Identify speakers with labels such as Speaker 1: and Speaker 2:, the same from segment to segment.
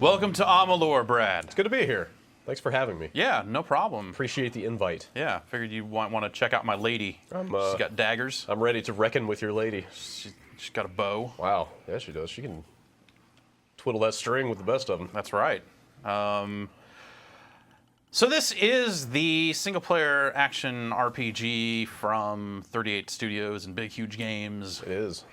Speaker 1: Welcome to Amalur, Brad.
Speaker 2: It's good to be here. Thanks for having me.
Speaker 1: Yeah, no problem.
Speaker 2: Appreciate the invite.
Speaker 1: Yeah, figured you want to check out my lady. She's got daggers.
Speaker 2: I'm ready to reckon with your lady.
Speaker 1: She's got a bow.
Speaker 2: Wow, yeah, she does. She can twiddle that string with the best of them.
Speaker 1: That's right. So this is the single-player action RPG from 38 Studios and Big Huge Games.
Speaker 2: It is.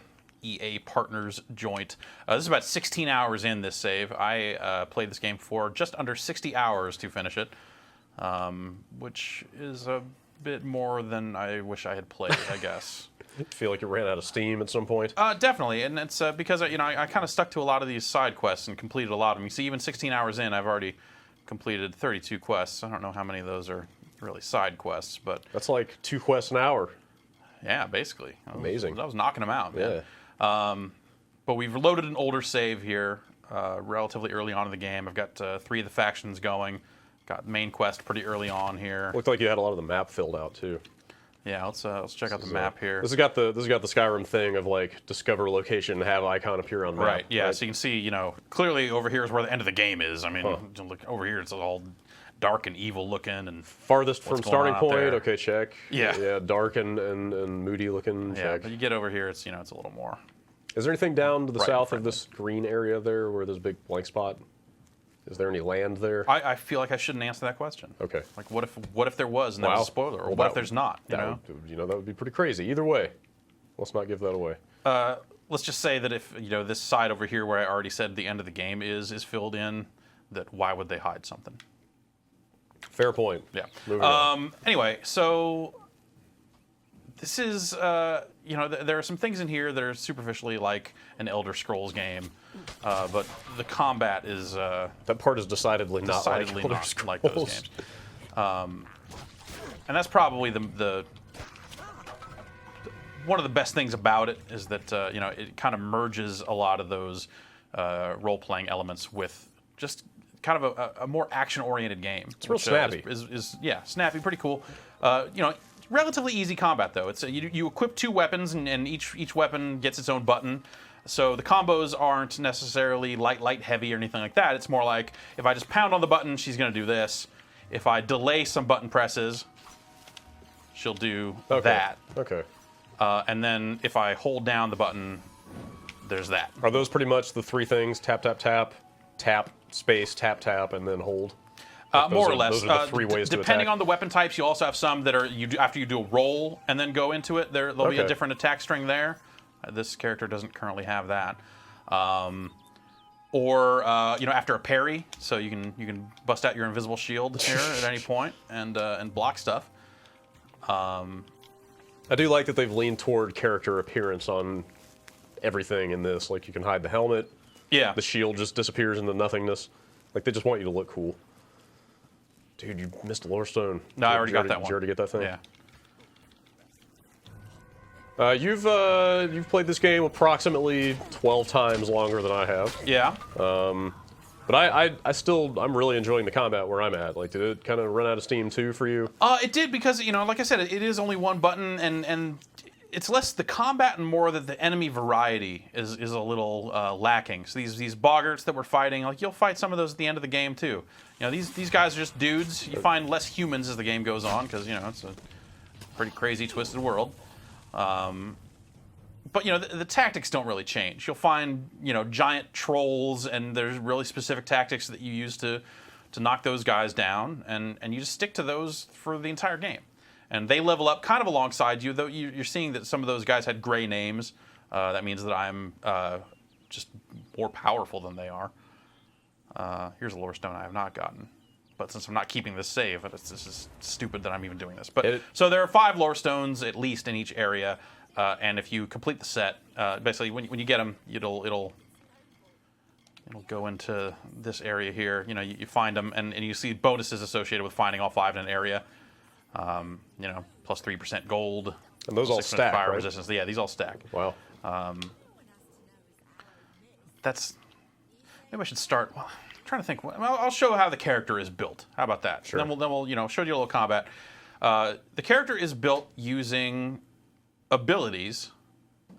Speaker 1: EA Partners joint. This is about 16 hours in this save. I played this game for just under 60 hours to finish it, which is a bit more than I wish I had played, I guess.
Speaker 2: Feel like you ran out of steam at some point?
Speaker 1: Definitely, and it's because I kind of stuck to a lot of these side quests and completed a lot of them. You see, even 16 hours in, I've already completed 32 quests. I don't know how many of those are really side quests, but
Speaker 2: that's like 2 quests an hour.
Speaker 1: Yeah, basically.
Speaker 2: Amazing.
Speaker 1: I was knocking them out, man.
Speaker 2: Yeah.
Speaker 1: But we've loaded an older save here relatively early on in the game. I've got 3 of the factions going. Got main quest pretty early on here.
Speaker 2: Looked like you had a lot of the map filled out too.
Speaker 1: Yeah, let's check out the map here.
Speaker 2: This has got the Skyrim thing of like discover location, have icon appear on map.
Speaker 1: Right. Yeah. So you can see, clearly over here is where the end of the game is. I mean, look over here, it's all dark and evil looking and
Speaker 2: farthest from starting point.
Speaker 1: There.
Speaker 2: Okay, check.
Speaker 1: Yeah.
Speaker 2: Yeah, dark and moody looking.
Speaker 1: Yeah,
Speaker 2: check.
Speaker 1: but you get over here, it's it's a little more.
Speaker 2: Is there anything down to the south
Speaker 1: friendly.
Speaker 2: of this green area there, where there's a big blank spot? Is there any land there?
Speaker 1: I feel like I shouldn't answer that question.
Speaker 2: Okay.
Speaker 1: Like, what if there was, and that was a spoiler, or what if there's not?
Speaker 2: That would be pretty crazy. Either way, let's not give that away.
Speaker 1: Let's just say that if this side over here, where I already said the end of the game is filled in, that why would they hide something?
Speaker 2: Fair point.
Speaker 1: Yeah.
Speaker 2: Moving on.
Speaker 1: Anyway, so this is there are some things in here that are superficially like an Elder Scrolls game, but the combat is
Speaker 2: that part is decidedly not like Elder Scrolls.
Speaker 1: Like those games. And that's probably the one of the best things about it is that it kind of merges a lot of those role-playing elements with just kind of a more action-oriented game.
Speaker 2: It's real snappy.
Speaker 1: Yeah, snappy, pretty cool. Relatively easy combat though. It's you equip 2 weapons and each weapon gets its own button. So the combos aren't necessarily light, heavy, or anything like that. It's more like if I just pound on the button, she's going to do this. If I delay some button presses, she'll do that.
Speaker 2: Okay.
Speaker 1: And then if I hold down the button, there's that.
Speaker 2: Are those pretty much the 3 things? Tap, tap, tap, tap, space, tap, tap, and then hold?
Speaker 1: More or less.
Speaker 2: Those are the 3 ways to attack.
Speaker 1: Depending on the weapon types, you also have some that are after you do a roll and then go into it. There'll be a different attack string there. This character doesn't currently have that. Or after a parry, so you can bust out your invisible shield here at any point and block stuff.
Speaker 2: I do like that they've leaned toward character appearance on everything in this. Like you can hide the helmet.
Speaker 1: Yeah.
Speaker 2: The shield just disappears into nothingness. Like they just want you to look cool. Dude, you missed a Lorestone.
Speaker 1: No, I already got that one.
Speaker 2: Did you already get that thing?
Speaker 1: Yeah.
Speaker 2: You've played this game approximately 12 times longer than I have.
Speaker 1: Yeah.
Speaker 2: But I'm really enjoying the combat where I'm at. Like, did it kind of run out of steam too for you?
Speaker 1: It did because like I said, it is only one button and it's less the combat and more that the enemy variety is a little lacking. So these boggarts that we're fighting, like you'll fight some of those at the end of the game too. These guys are just dudes. You find less humans as the game goes on because it's a pretty crazy, twisted world. But the tactics don't really change. You'll find giant trolls, and there's really specific tactics that you use to knock those guys down, and you just stick to those for the entire game. And they level up kind of alongside you, though you're seeing that some of those guys had gray names. That means that I'm just more powerful than they are. Here's a lore stone I have not gotten. But since I'm not keeping this save, this is stupid that I'm even doing this. But so there are 5 lore stones at least in each area, and if you complete the set, basically when you get them, it'll go into this area here. You find them, and you see bonuses associated with finding all 5 in an area. Plus 3% gold.
Speaker 2: And those all stack,
Speaker 1: fire
Speaker 2: right?
Speaker 1: resistance. Yeah, these all stack.
Speaker 2: Wow.
Speaker 1: Maybe I should start. Well, I'm trying to think. Well, I'll show how the character is built. How about that?
Speaker 2: Sure.
Speaker 1: Then we'll show you a little combat. The character is built using abilities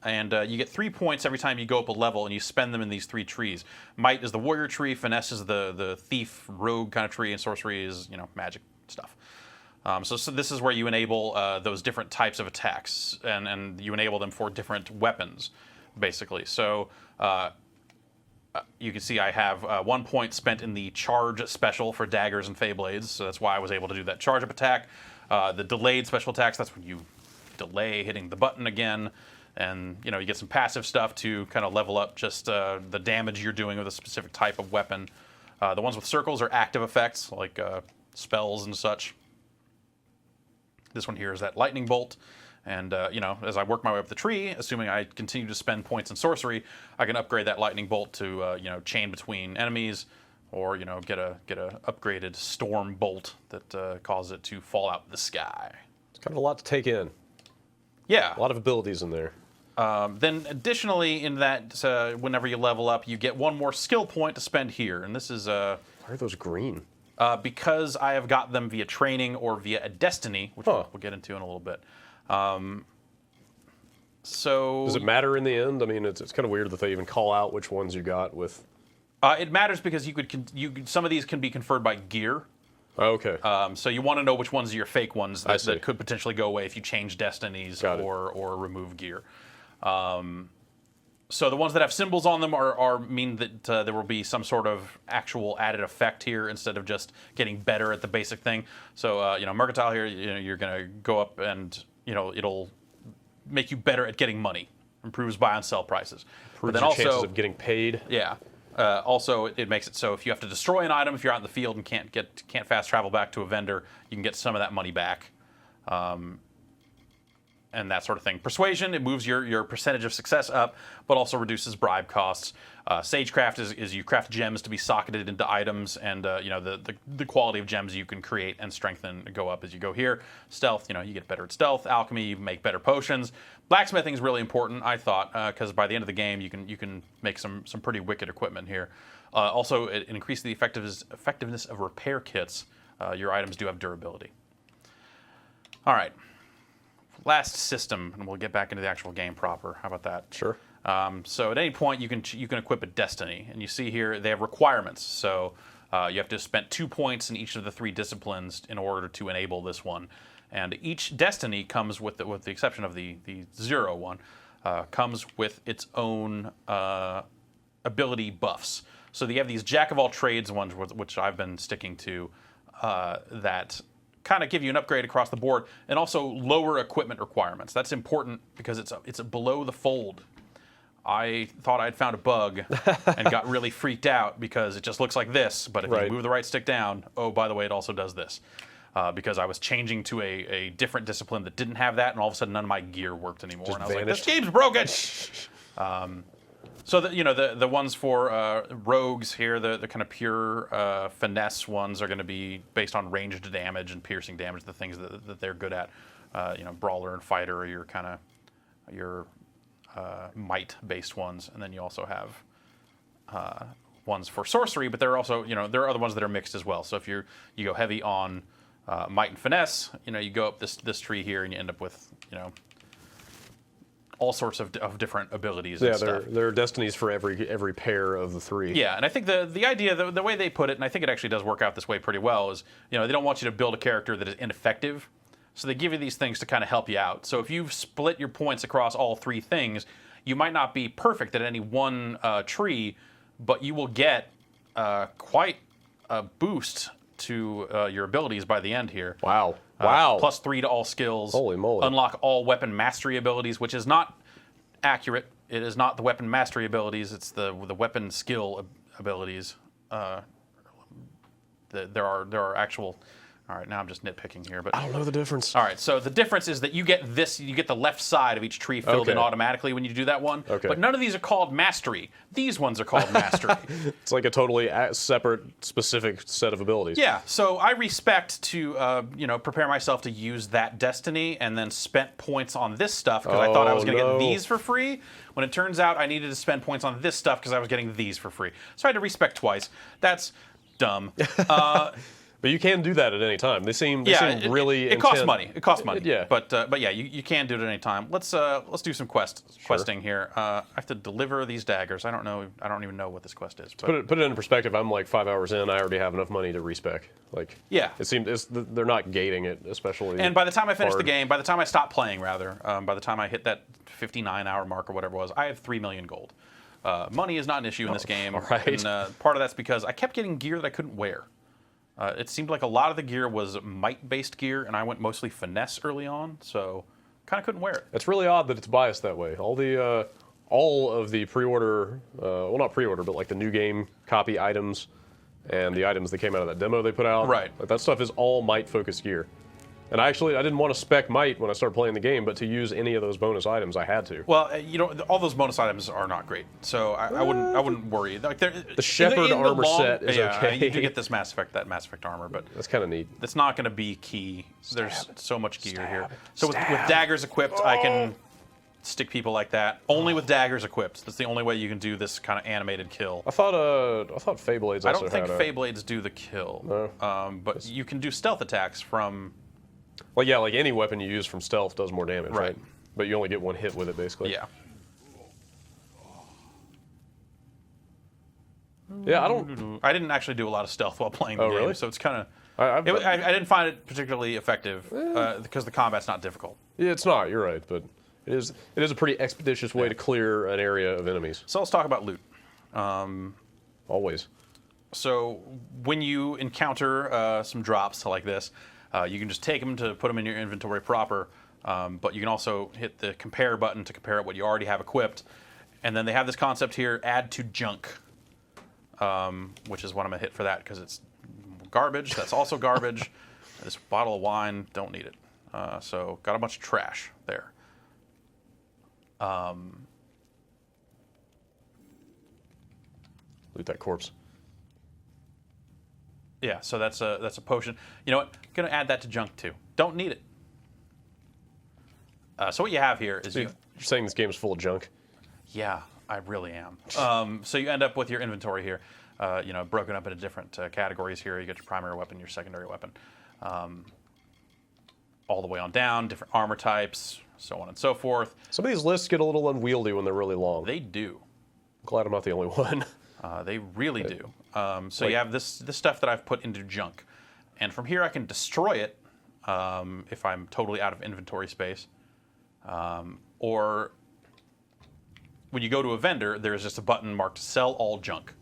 Speaker 1: and you get 3 points every time you go up a level, and you spend them in these 3 trees. Might is the warrior tree, finesse is the thief, rogue kind of tree, and sorcery is magic stuff. So this is where you enable those different types of attacks, and you enable them for different weapons, basically. So you can see I have 1 point spent in the charge special for daggers and fey blades, so that's why I was able to do that charge up attack. The delayed special attacks, that's when you delay hitting the button again, and you get some passive stuff to kind of level up just the damage you're doing with a specific type of weapon. The ones with circles are active effects, like spells and such. This one here is that lightning bolt. And, as I work my way up the tree, assuming I continue to spend points in sorcery, I can upgrade that lightning bolt to, chain between enemies, or, get a upgraded storm bolt that causes it to fall out of the sky.
Speaker 2: It's kind of a lot to take in.
Speaker 1: Yeah.
Speaker 2: A lot of abilities in there.
Speaker 1: Then additionally, in that, whenever you level up, you get 1 more skill point to spend here. And this is...
Speaker 2: Why are those green?
Speaker 1: Because I have got them via training or via a destiny, which we'll get into in a little bit. So
Speaker 2: does it matter in the end? I mean, it's kind of weird that they even call out which ones you got with.
Speaker 1: It matters because some of these can be conferred by gear.
Speaker 2: Oh, okay.
Speaker 1: So you want to know which ones are your fake ones that could potentially go away if you change destinies or remove gear. So the ones that have symbols on them mean that there will be some sort of actual added effect here instead of just getting better at the basic thing. So mercantile here, you're going to go up and it'll make you better at getting money. Improves buy and sell prices.
Speaker 2: Improves your chances of getting paid.
Speaker 1: Yeah. Also, it makes it so if you have to destroy an item, if you're out in the field and can't fast travel back to a vendor, you can get some of that money back. And that sort of thing. Persuasion, it moves your percentage of success up, but also reduces bribe costs. Sagecraft is you craft gems to be socketed into items, and the quality of gems you can create and strengthen go up as you go here. Stealth, you get better at stealth. Alchemy, you make better potions. Blacksmithing is really important, I thought, because by the end of the game you can make some pretty wicked equipment here. Also, it increases the effectiveness of repair kits. Your items do have durability. All right. Last system, and we'll get back into the actual game proper. How about that?
Speaker 2: Sure.
Speaker 1: So at any point, you can equip a destiny, and you see here they have requirements. So you have to spend 2 points in each of the 3 disciplines in order to enable this one. And each destiny comes with the exception of the 0 one, comes with its own ability buffs. So you have these jack of all trades ones, which I've been sticking to, that kind of give you an upgrade across the board, and also lower equipment requirements. That's important because it's below the fold. I thought I'd found a bug and got really freaked out because it just looks like this, but if you move the right stick down, oh, by the way, it also does this. Because I was changing to a different discipline that didn't have that, and all of a sudden none of my gear worked anymore.
Speaker 2: Just
Speaker 1: and I was
Speaker 2: vanished.
Speaker 1: like, this game's broken! So the ones for rogues here, the kind of pure finesse ones are going to be based on ranged damage and piercing damage, the things that they're good at. Brawler and fighter are your kind of your might-based ones, and then you also have ones for sorcery. But there are also there are other ones that are mixed as well. So if you go heavy on might and finesse, you go up this tree here and you end up with all sorts of different abilities and stuff.
Speaker 2: There are destinies for every pair of the 3.
Speaker 1: Yeah, and I think the idea, the way they put it, and I think it actually does work out this way pretty well, is they don't want you to build a character that is ineffective, so they give you these things to kind of help you out. So if you've split your points across all 3 things, you might not be perfect at any one tree, but you will get quite a boost to your abilities by the end here.
Speaker 2: Wow. Wow.
Speaker 1: +3 to all skills.
Speaker 2: Holy moly.
Speaker 1: Unlock all weapon mastery abilities, which is not accurate. It is not the weapon mastery abilities. It's the weapon skill abilities. There are actual... All right, now I'm just nitpicking here, but
Speaker 2: I don't know the difference.
Speaker 1: All right, so the difference is that you get the left side of each tree filled in automatically when you do that one.
Speaker 2: Okay.
Speaker 1: But none of these are called mastery. These ones are called mastery.
Speaker 2: It's like a totally separate, specific set of abilities.
Speaker 1: Yeah, so I respect to prepare myself to use that destiny, and then spent points on this stuff because I thought I was going to get these for free. When it turns out I needed to spend points on this stuff because I was getting these for free. So I had to respect twice. That's dumb.
Speaker 2: But you can do that at any time. They seem really
Speaker 1: it costs money. It costs money.
Speaker 2: Yeah.
Speaker 1: But yeah, you can do it at any time. Let's do some questing here. I have to deliver these daggers. I don't even know what this quest is. But
Speaker 2: Put it in perspective. I'm like 5 hours in. I already have enough money to respec. Like
Speaker 1: yeah,
Speaker 2: it seems they're not gating it especially.
Speaker 1: And by the time I finish the
Speaker 2: hard.
Speaker 1: game, by the time I stop playing, rather, by the time I hit that 59-hour mark or whatever it was, I have 3 million gold. Money is not an issue in this game.
Speaker 2: all right.
Speaker 1: And part of that's because I kept getting gear that I couldn't wear. It seemed like a lot of the gear was might-based gear, and I went mostly finesse early on, so kind of couldn't wear it.
Speaker 2: It's really odd that it's biased that way. All of the pre-order, well, not pre-order, but like the new game copy items and the items that came out of that demo they put out.
Speaker 1: Right.
Speaker 2: Like that stuff is all might-focused gear. And I didn't want to spec might when I started playing the game, but to use any of those bonus items, I had to.
Speaker 1: Well, all those bonus items are not great, so I wouldn't worry. Like
Speaker 2: the Shepherd armor set is okay.
Speaker 1: You do get this Mass Effect armor, but
Speaker 2: that's kind of neat.
Speaker 1: That's not going to be key. There's so much gear here. So with daggers equipped, I can stick people like that. Only with daggers equipped. That's the only way you can do this kind of animated kill.
Speaker 2: I thought Feyblades also
Speaker 1: I don't think
Speaker 2: had
Speaker 1: Feyblades do the kill.
Speaker 2: No.
Speaker 1: But you can do stealth attacks from.
Speaker 2: Well, yeah, like any weapon you use from stealth does more damage, right? But you only get one hit with it, basically.
Speaker 1: Yeah.
Speaker 2: Yeah,
Speaker 1: I didn't actually do a lot of stealth while playing the game,
Speaker 2: really?
Speaker 1: so it's kind of.
Speaker 2: I
Speaker 1: didn't find it particularly effective because the combat's not difficult.
Speaker 2: Yeah, it's not. You're right, but it is a pretty expeditious way to clear an area of enemies.
Speaker 1: So let's talk about loot.
Speaker 2: Always.
Speaker 1: So when you encounter some drops like this, you can just take them to put them in your inventory proper, but you can also hit the compare button to compare what you already have equipped. And then they have this concept here, add to junk, which is what I'm going to hit for that because it's garbage. That's also garbage. This bottle of wine, don't need it. So got a bunch of trash there.
Speaker 2: Loot that corpse.
Speaker 1: Yeah, so that's a potion. You know what? I'm gonna add that to junk too. Don't need it. So what you have here is
Speaker 2: You're saying this game is full of junk?
Speaker 1: Yeah, I really am. So you end up with your inventory here, broken up into different categories here. You get your primary weapon, your secondary weapon, all the way on down, different armor types, so on and so forth.
Speaker 2: Some of these lists get a little unwieldy when they're really long.
Speaker 1: They do.
Speaker 2: I'm glad I'm not the only one.
Speaker 1: They really do. So you have this stuff that I've put into junk. And from here I can destroy it if I'm totally out of inventory space. Or when you go to a vendor, there is just a button marked Sell All Junk.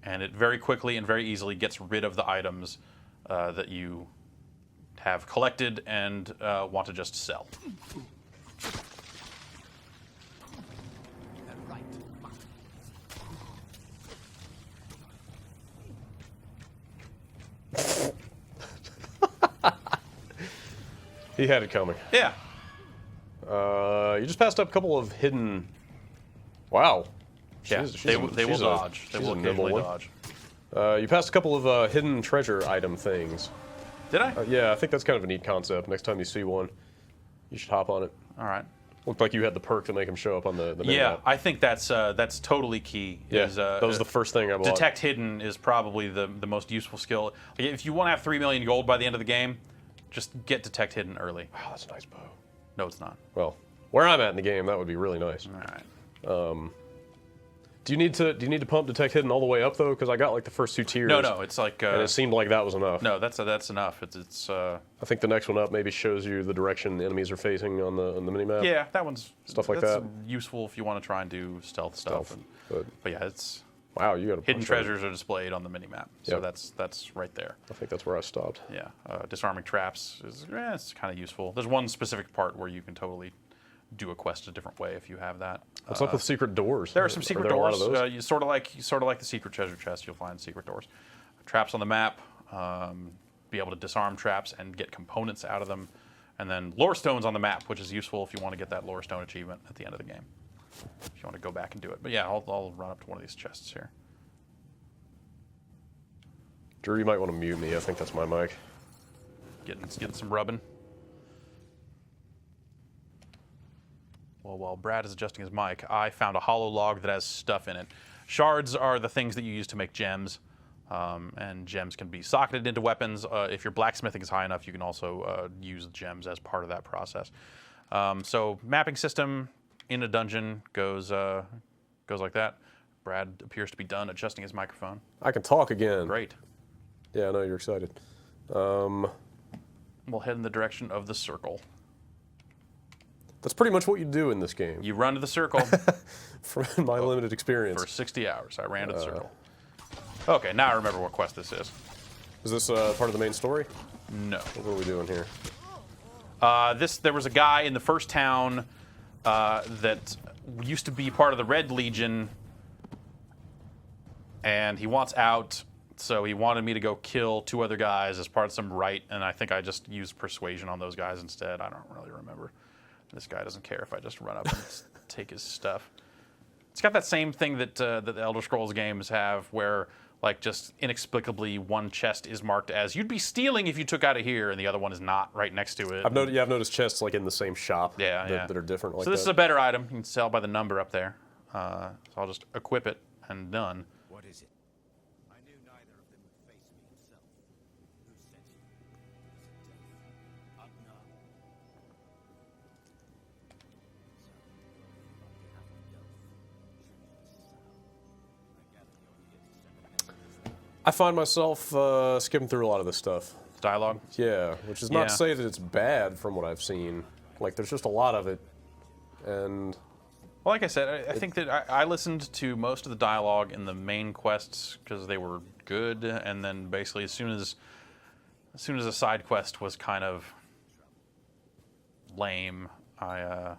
Speaker 1: And it very quickly and very easily gets rid of the items that you have collected and want to just sell.
Speaker 2: He had it coming.
Speaker 1: Yeah.
Speaker 2: You just passed up a couple of hidden. Wow.
Speaker 1: Yeah. They will dodge. They will occasionally dodge.
Speaker 2: You passed a couple of hidden treasure item things.
Speaker 1: Did I?
Speaker 2: Yeah, I think that's kind of a neat concept. Next time you see one, you should hop on it.
Speaker 1: All right.
Speaker 2: Looked like you had the perk to make them show up on the mini
Speaker 1: Yeah,
Speaker 2: map.
Speaker 1: I think that's totally key.
Speaker 2: Yeah, that was the first thing I bought.
Speaker 1: Detect hidden is probably the most useful skill. Like, if you want to have 3 million gold by the end of the game, just get detect hidden early.
Speaker 2: Wow, that's a nice bow.
Speaker 1: No, it's not.
Speaker 2: Well, where I'm at in the game, that would be really nice.
Speaker 1: All right.
Speaker 2: Do you need to pump detect hidden all the way up though? Because I got like the first 2 tiers.
Speaker 1: No, it's like.
Speaker 2: And it seemed like that was enough.
Speaker 1: No, that's enough. It's.
Speaker 2: I think the next one up maybe shows you the direction the enemies are facing on the mini map.
Speaker 1: Yeah, that one's
Speaker 2: stuff like
Speaker 1: that's
Speaker 2: that.
Speaker 1: Useful if you want to try and do stealth stuff.
Speaker 2: But
Speaker 1: yeah, it's.
Speaker 2: Wow, you got a
Speaker 1: hidden
Speaker 2: bunch
Speaker 1: treasures are displayed on the mini map, so
Speaker 2: Yep.
Speaker 1: that's right there.
Speaker 2: I think that's where I stopped.
Speaker 1: Yeah, disarming traps is it's kind of useful. There's one specific part where you can totally do a quest a different way if you have that.
Speaker 2: What's up with secret doors?
Speaker 1: There are some secret
Speaker 2: there a lot
Speaker 1: doors.
Speaker 2: of those?
Speaker 1: You sort of like the secret treasure chest. You'll find secret doors, traps on the map. Be able to disarm traps and get components out of them, and then lore stones on the map, which is useful if you want to get that lore stone achievement at the end of the game. If you want to go back and do it. But yeah, I'll run up to one of these chests here.
Speaker 2: Drew, you might want to mute me. I think that's my mic.
Speaker 1: Getting some rubbing. Well, while Brad is adjusting his mic, I found a hollow log that has stuff in it. Shards are the things that you use to make gems. And gems can be socketed into weapons. If your blacksmithing is high enough, you can also use the gems as part of that process. So mapping system in a dungeon goes like that. Brad appears to be done adjusting his microphone.
Speaker 2: I can talk again.
Speaker 1: Great.
Speaker 2: Yeah, I know you're excited.
Speaker 1: We'll head in the direction of the circle.
Speaker 2: That's pretty much what you do in this game.
Speaker 1: You run to the circle.
Speaker 2: From my limited experience.
Speaker 1: For 60 hours, I ran to the circle. Okay, now I remember what quest this is.
Speaker 2: Is this part of the main story?
Speaker 1: No.
Speaker 2: What are we doing here?
Speaker 1: There was a guy in the first town that used to be part of the Red Legion, and he wants out, so he wanted me to go kill 2 other guys as part of some rite, and I think I just used persuasion on those guys instead. I don't really remember. This guy doesn't care if I just run up and take his stuff. It's got that same thing that the Elder Scrolls games have, where like just inexplicably one chest is marked as you'd be stealing if you took out of here, and the other one is not right next to it.
Speaker 2: I've noticed chests like in the same shop.
Speaker 1: Yeah.
Speaker 2: That are different. Like
Speaker 1: so this is
Speaker 2: that.
Speaker 1: a better item. You can sell by the number up there. So I'll just equip it and done.
Speaker 3: What is it? I knew neither of them would face me himself. Who sent you? Was it death? Agnar?
Speaker 2: I find myself skipping through a lot of this stuff.
Speaker 1: Dialogue.
Speaker 2: Yeah, which is not
Speaker 1: Yeah.
Speaker 2: to say that it's bad from what I've seen. Like, there's just a lot of it, and
Speaker 1: Well, like I said, I think that I listened to most of the dialogue in the main quests because they were good, and then basically as soon as a side quest was kind of lame,
Speaker 2: that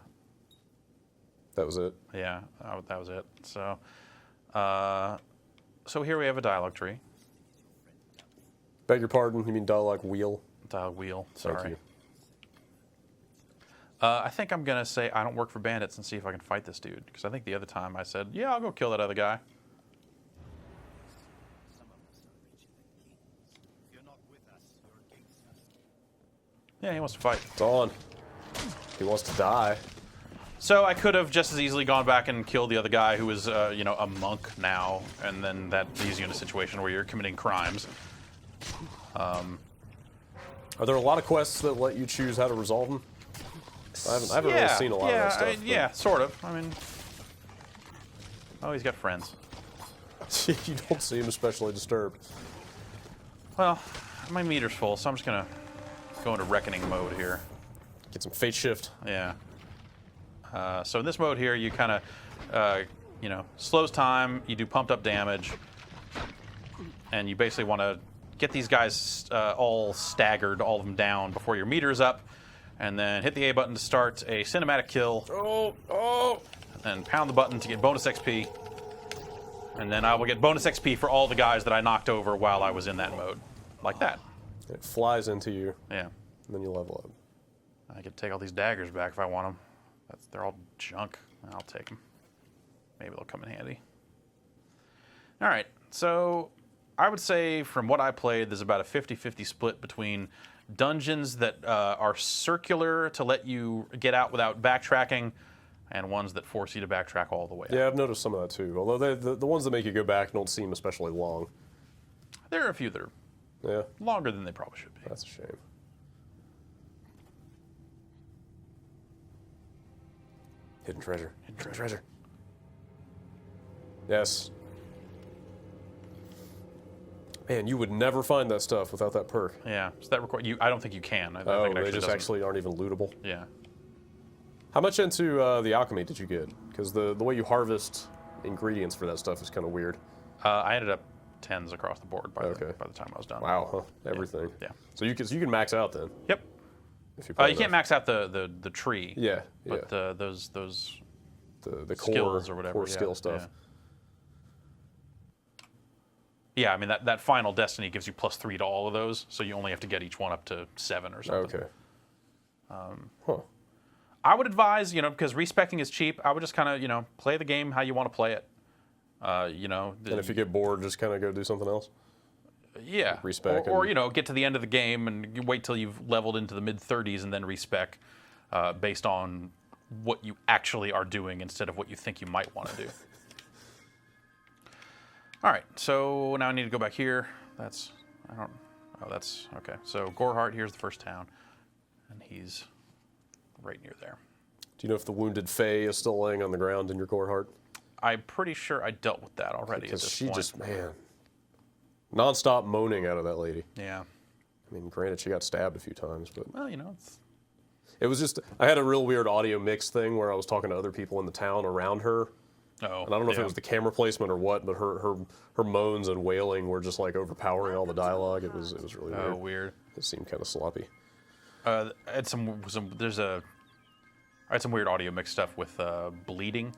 Speaker 2: was it.
Speaker 1: that was it. So, so here we have a dialogue tree,
Speaker 2: Beg your pardon, you mean dialogue wheel?
Speaker 1: dialogue wheel.
Speaker 2: Thank
Speaker 1: Sorry.
Speaker 2: you.
Speaker 1: I think I'm gonna say I don't work for bandits and see if I can fight this dude, because I think the other time I said, yeah, I'll go kill that other guy.
Speaker 3: Some of us are richer than kings. If you're not with us, you're against us.
Speaker 1: Yeah, he wants to fight.
Speaker 2: It's on. He wants to die.
Speaker 1: So I could have just as easily gone back and killed the other guy who was, a monk now, and then that leaves you in a situation where you're committing crimes.
Speaker 2: Are there a lot of quests that let you choose how to resolve them? I haven't really seen a lot of that stuff.
Speaker 1: Yeah, sort of. I mean, oh, he's got friends.
Speaker 2: You don't seem especially disturbed.
Speaker 1: Well, my meter's full, so I'm just gonna go into reckoning mode here.
Speaker 2: Get some fate shift.
Speaker 1: Yeah. So in this mode here, you kind of, slows time. You do pumped up damage, and you basically want to get these guys all staggered, all of them down before your meter is up, and then hit the A button to start a cinematic kill.
Speaker 2: Oh!
Speaker 1: And then pound the button to get bonus XP. And then I will get bonus XP for all the guys that I knocked over while I was in that mode. Like that.
Speaker 2: It flies into you,
Speaker 1: Yeah.
Speaker 2: and then you level up.
Speaker 1: I could take all these daggers back if I want them. They're all junk. I'll take them. Maybe they'll come in handy. All right. So I would say from what I played, there's about a 50-50 split between dungeons that are circular to let you get out without backtracking, and ones that force you to backtrack all the way out.
Speaker 2: Yeah, I've noticed some of that too. Although the ones that make you go back don't seem especially long.
Speaker 1: There are a few that are
Speaker 2: Yeah,
Speaker 1: longer than they probably should be.
Speaker 2: that's a shame. Hidden treasure. Hidden treasure. Yes. Man, you would never find that stuff without that perk.
Speaker 1: Yeah. So that record you. I don't think you can. I
Speaker 2: Oh,
Speaker 1: think it
Speaker 2: they just
Speaker 1: doesn't-
Speaker 2: actually aren't even lootable.
Speaker 1: Yeah.
Speaker 2: How much into the alchemy did you get? Because the way you harvest ingredients for that stuff is kind of weird.
Speaker 1: I ended up 10s across the board by
Speaker 2: Okay.
Speaker 1: the time I was done.
Speaker 2: Wow, huh? Everything.
Speaker 1: Yeah.
Speaker 2: So you can max out then.
Speaker 1: Yep.
Speaker 2: If you play
Speaker 1: You can't
Speaker 2: enough.
Speaker 1: max out the tree.
Speaker 2: Yeah,
Speaker 1: But
Speaker 2: yeah.
Speaker 1: those
Speaker 2: The core
Speaker 1: skills or whatever.
Speaker 2: core
Speaker 1: yeah,
Speaker 2: skill stuff.
Speaker 1: Yeah. Yeah, I mean that final destiny gives you +3 to all of those, so you only have to get each one up to 7 or something.
Speaker 2: Okay. Huh.
Speaker 1: I would advise, because respecting is cheap. I would just kind of, play the game how you want to play it.
Speaker 2: And if you get bored, just kind of go do something else.
Speaker 1: yeah,
Speaker 2: respec
Speaker 1: or
Speaker 2: and-
Speaker 1: get to the end of the game and you wait till you've leveled into the mid-30s and then respec, based on what you actually are doing instead of what you think you might want to do. All right, so now I need to go back here. That's okay. So Gorehart, here's the first town, and he's right near there.
Speaker 2: Do you know if the wounded Fae is still laying on the ground in your Gorehart?
Speaker 1: I'm pretty sure I dealt with that already at
Speaker 2: Because
Speaker 1: this
Speaker 2: she
Speaker 1: point.
Speaker 2: just, man, nonstop moaning out of that lady.
Speaker 1: Yeah.
Speaker 2: I mean, granted, she got stabbed a few times, but
Speaker 1: Well, you know, it's...
Speaker 2: it was just, I had a real weird audio mix thing where I was talking to other people in the town around her.
Speaker 1: Oh,
Speaker 2: And I don't know if it was the camera placement or what, but her moans and wailing were just like overpowering all the dialogue. It was really weird.
Speaker 1: Oh, weird.
Speaker 2: It seemed kind of sloppy.
Speaker 1: I had some weird audio mix stuff with bleeding.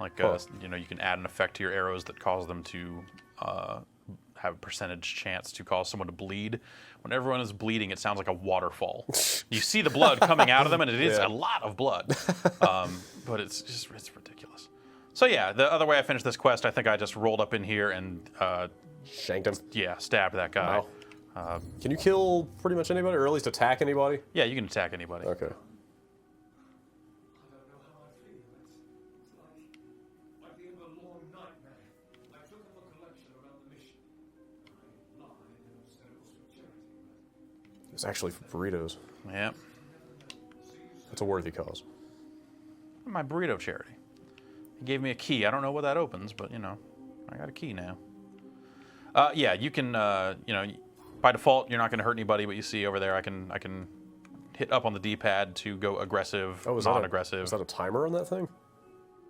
Speaker 1: Like, you know, you can add an effect to your arrows that cause them to have a percentage chance to cause someone to bleed. When everyone is bleeding, it sounds like a waterfall. You see the blood coming out of them, and it is a lot of blood. But it's ridiculous. So yeah, the other way I finished this quest, I think I just rolled up in here and
Speaker 2: Shanked him.
Speaker 1: yeah, stabbed that guy.
Speaker 2: Wow. Can you kill pretty much anybody, or at least attack anybody?
Speaker 1: Yeah, you can attack anybody.
Speaker 2: Okay.
Speaker 3: I don't know how I feel. It's like the end of a long nightmare. I took up a collection around the mission. I lied and said it was for charity.
Speaker 2: It's actually for burritos.
Speaker 1: Yeah.
Speaker 2: It's a worthy cause.
Speaker 1: My burrito charity. He gave me a key. I don't know what that opens, but you know, I got a key now. Yeah, you can. You know, by default, you're not going to hurt anybody. But you see over there, I can hit up on the D-pad to go aggressive, non-aggressive.
Speaker 2: Is that a timer on that thing?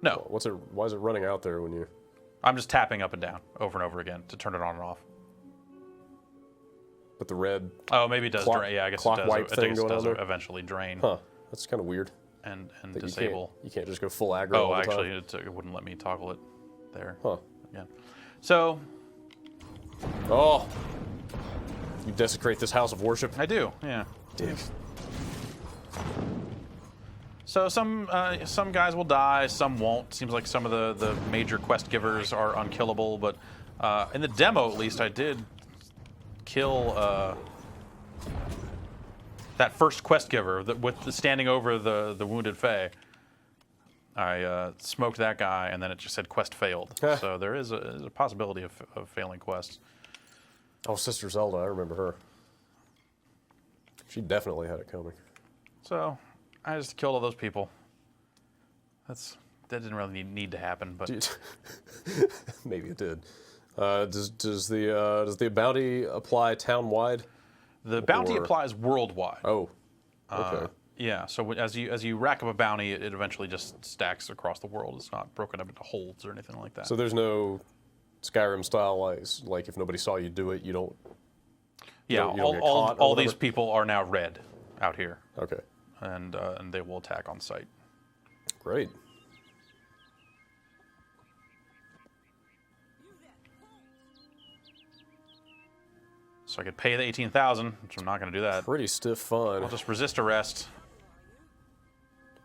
Speaker 1: No,
Speaker 2: What's it? Why is it running out there when you?
Speaker 1: I'm just tapping up and down over and over again to turn it on and off.
Speaker 2: But the red.
Speaker 1: Oh, maybe it does
Speaker 2: Clock-
Speaker 1: drain. Yeah, I guess
Speaker 2: clock
Speaker 1: it does.
Speaker 2: wipe
Speaker 1: I
Speaker 2: thing
Speaker 1: think it
Speaker 2: going
Speaker 1: does
Speaker 2: on there?
Speaker 1: eventually drain
Speaker 2: Huh. That's kind of weird.
Speaker 1: and
Speaker 2: That
Speaker 1: disable.
Speaker 2: You can't just go full aggro
Speaker 1: Oh,
Speaker 2: all the
Speaker 1: actually,
Speaker 2: time.
Speaker 1: it wouldn't let me toggle it there.
Speaker 2: Huh.
Speaker 1: Again. So
Speaker 2: Oh. You desecrate this house of worship.
Speaker 1: I do. Yeah.
Speaker 2: Dick.
Speaker 1: So some guys will die, some won't. Seems like some of the major quest givers are unkillable, but in the demo at least, I did kill that first quest giver with the standing over the wounded Fae. I smoked that guy, and then it just said quest failed. So there is a possibility of failing quests.
Speaker 2: Oh, Sister Zelda, I remember her. She definitely had it coming.
Speaker 1: So I just killed all those people. That didn't really need to happen, but
Speaker 2: Maybe it did. Does the bounty apply town-wide?
Speaker 1: the bounty
Speaker 2: or-
Speaker 1: applies worldwide.
Speaker 2: Oh, okay.
Speaker 1: Yeah, so as you rack up a bounty, it eventually just stacks across the world. It's not broken up into holds or anything like that.
Speaker 2: So there's no Skyrim style like if nobody saw you do it, you don't.
Speaker 1: yeah,
Speaker 2: you don't get
Speaker 1: all
Speaker 2: caught or
Speaker 1: all
Speaker 2: whatever?
Speaker 1: these people are now red out here,
Speaker 2: Okay,
Speaker 1: and they will attack on sight.
Speaker 2: great.
Speaker 1: So I could pay the 18,000, which I'm not going to do that.
Speaker 2: Pretty stiff fine.
Speaker 1: I'll just resist arrest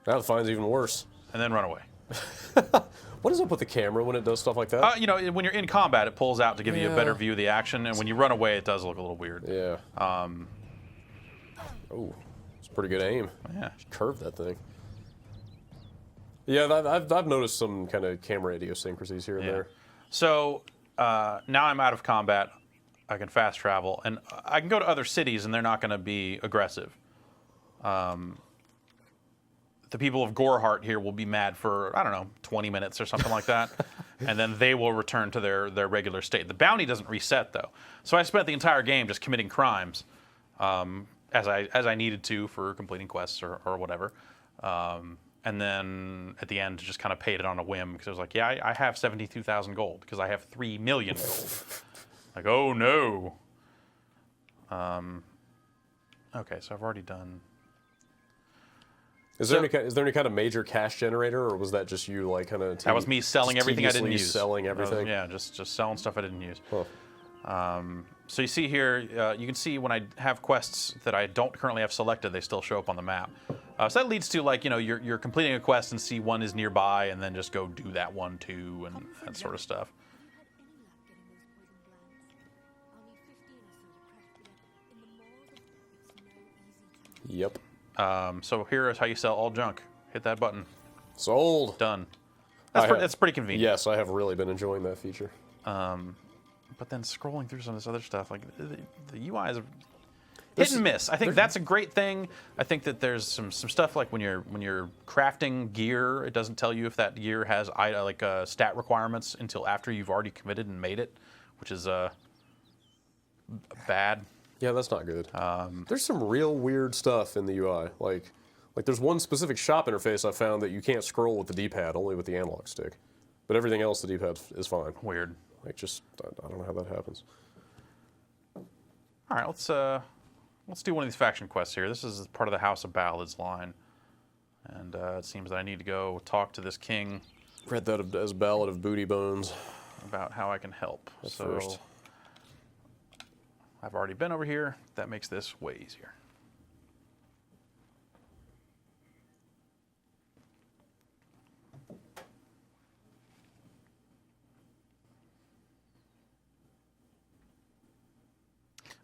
Speaker 2: Now the fine's even worse.
Speaker 1: and then run away.
Speaker 2: What is up with the camera when it does stuff like that?
Speaker 1: You know, when you're in combat, it pulls out to give you a
Speaker 2: Yeah.
Speaker 1: better view of the action, and when you run away, it does look a little weird.
Speaker 2: Yeah. Oh, it's pretty good aim.
Speaker 1: Yeah.
Speaker 2: Curved that thing. Yeah, I've noticed some kind of camera idiosyncrasies here and
Speaker 1: Yeah.
Speaker 2: there.
Speaker 1: So now I'm out of combat. I can fast travel, and I can go to other cities, and they're not going to be aggressive. The people of Gorehart here will be mad for, I don't know, 20 minutes or something like that, and then they will return to their regular state. The bounty doesn't reset, though. So I spent the entire game just committing crimes as I needed to for completing quests or whatever. And then at the end, just kind of paid it on a whim because I was like, yeah, I have 72,000 gold because I have 3 million gold. Like, oh no. Okay, so I've already done.
Speaker 2: Is there any kind of major cash generator, or was that just you like kind of?
Speaker 1: That was me selling everything I didn't use.
Speaker 2: Selling everything.
Speaker 1: Yeah, just selling stuff I didn't use.
Speaker 2: Huh.
Speaker 1: So you see here, you can see when I have quests that I don't currently have selected, they still show up on the map. So that leads to like, you know, you're completing a quest and see one is nearby, and then just go do that one too, and that sort of stuff.
Speaker 2: Yep.
Speaker 1: So here is how you sell all junk. Hit that button.
Speaker 2: Sold.
Speaker 1: Done.
Speaker 2: I have-
Speaker 1: That's pretty convenient.
Speaker 2: Yes, I have really been enjoying that feature.
Speaker 1: But then scrolling through some of this other stuff, like the UI is hit and miss. I think that's a great thing. I think that there's some stuff like when you're crafting gear, it doesn't tell you if that gear has stat requirements until after you've already committed and made it, which is bad.
Speaker 2: Yeah, that's not good. There's some real weird stuff in the UI. Like there's one specific shop interface I found that you can't scroll with the D-pad, only with the analog stick. But everything else, the D-pad is fine.
Speaker 1: Weird.
Speaker 2: Like, I don't know how that happens.
Speaker 1: All right, let's do one of these faction quests here. This is part of the House of Ballads line, and it seems that I need to go talk to this king.
Speaker 2: Read that as Ballad of Booty Bones.
Speaker 1: About how I can help. So
Speaker 2: first.
Speaker 1: I've already been over here. That makes this way easier.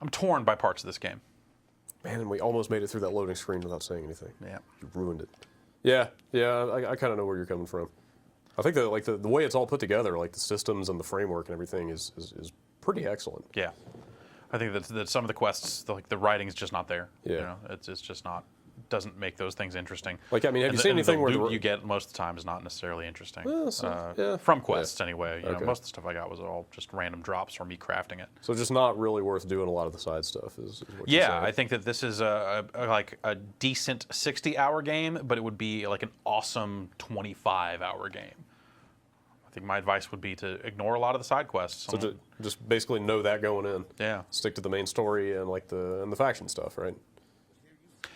Speaker 1: I'm torn by parts of this game.
Speaker 2: Man, we almost made it through that loading screen without saying anything.
Speaker 1: Yeah.
Speaker 2: You ruined it. Yeah, I kind of know where you're coming from. I think that like the way it's all put together, like the systems and the framework and everything is pretty excellent.
Speaker 1: Yeah. I think that some of the quests, the writing's just not there.
Speaker 2: Yeah.
Speaker 1: You know, it's just not, doesn't make those things interesting.
Speaker 2: Like, I mean, have
Speaker 1: And
Speaker 2: you seen anything
Speaker 1: the
Speaker 2: where
Speaker 1: loot you get most of the time is not necessarily interesting.
Speaker 2: Yeah.
Speaker 1: From quests, anyway. You know,
Speaker 2: Okay.
Speaker 1: most of the stuff I got was all just random drops from me crafting it.
Speaker 2: So just not really worth doing a lot of the side stuff is what you're
Speaker 1: Yeah,
Speaker 2: saying.
Speaker 1: I think that this is a decent 60-hour game, but it would be like an awesome 25-hour game. I think my advice would be to ignore a lot of the side quests.
Speaker 2: So just basically know that going in.
Speaker 1: Yeah.
Speaker 2: Stick to the main story and like the faction stuff, right?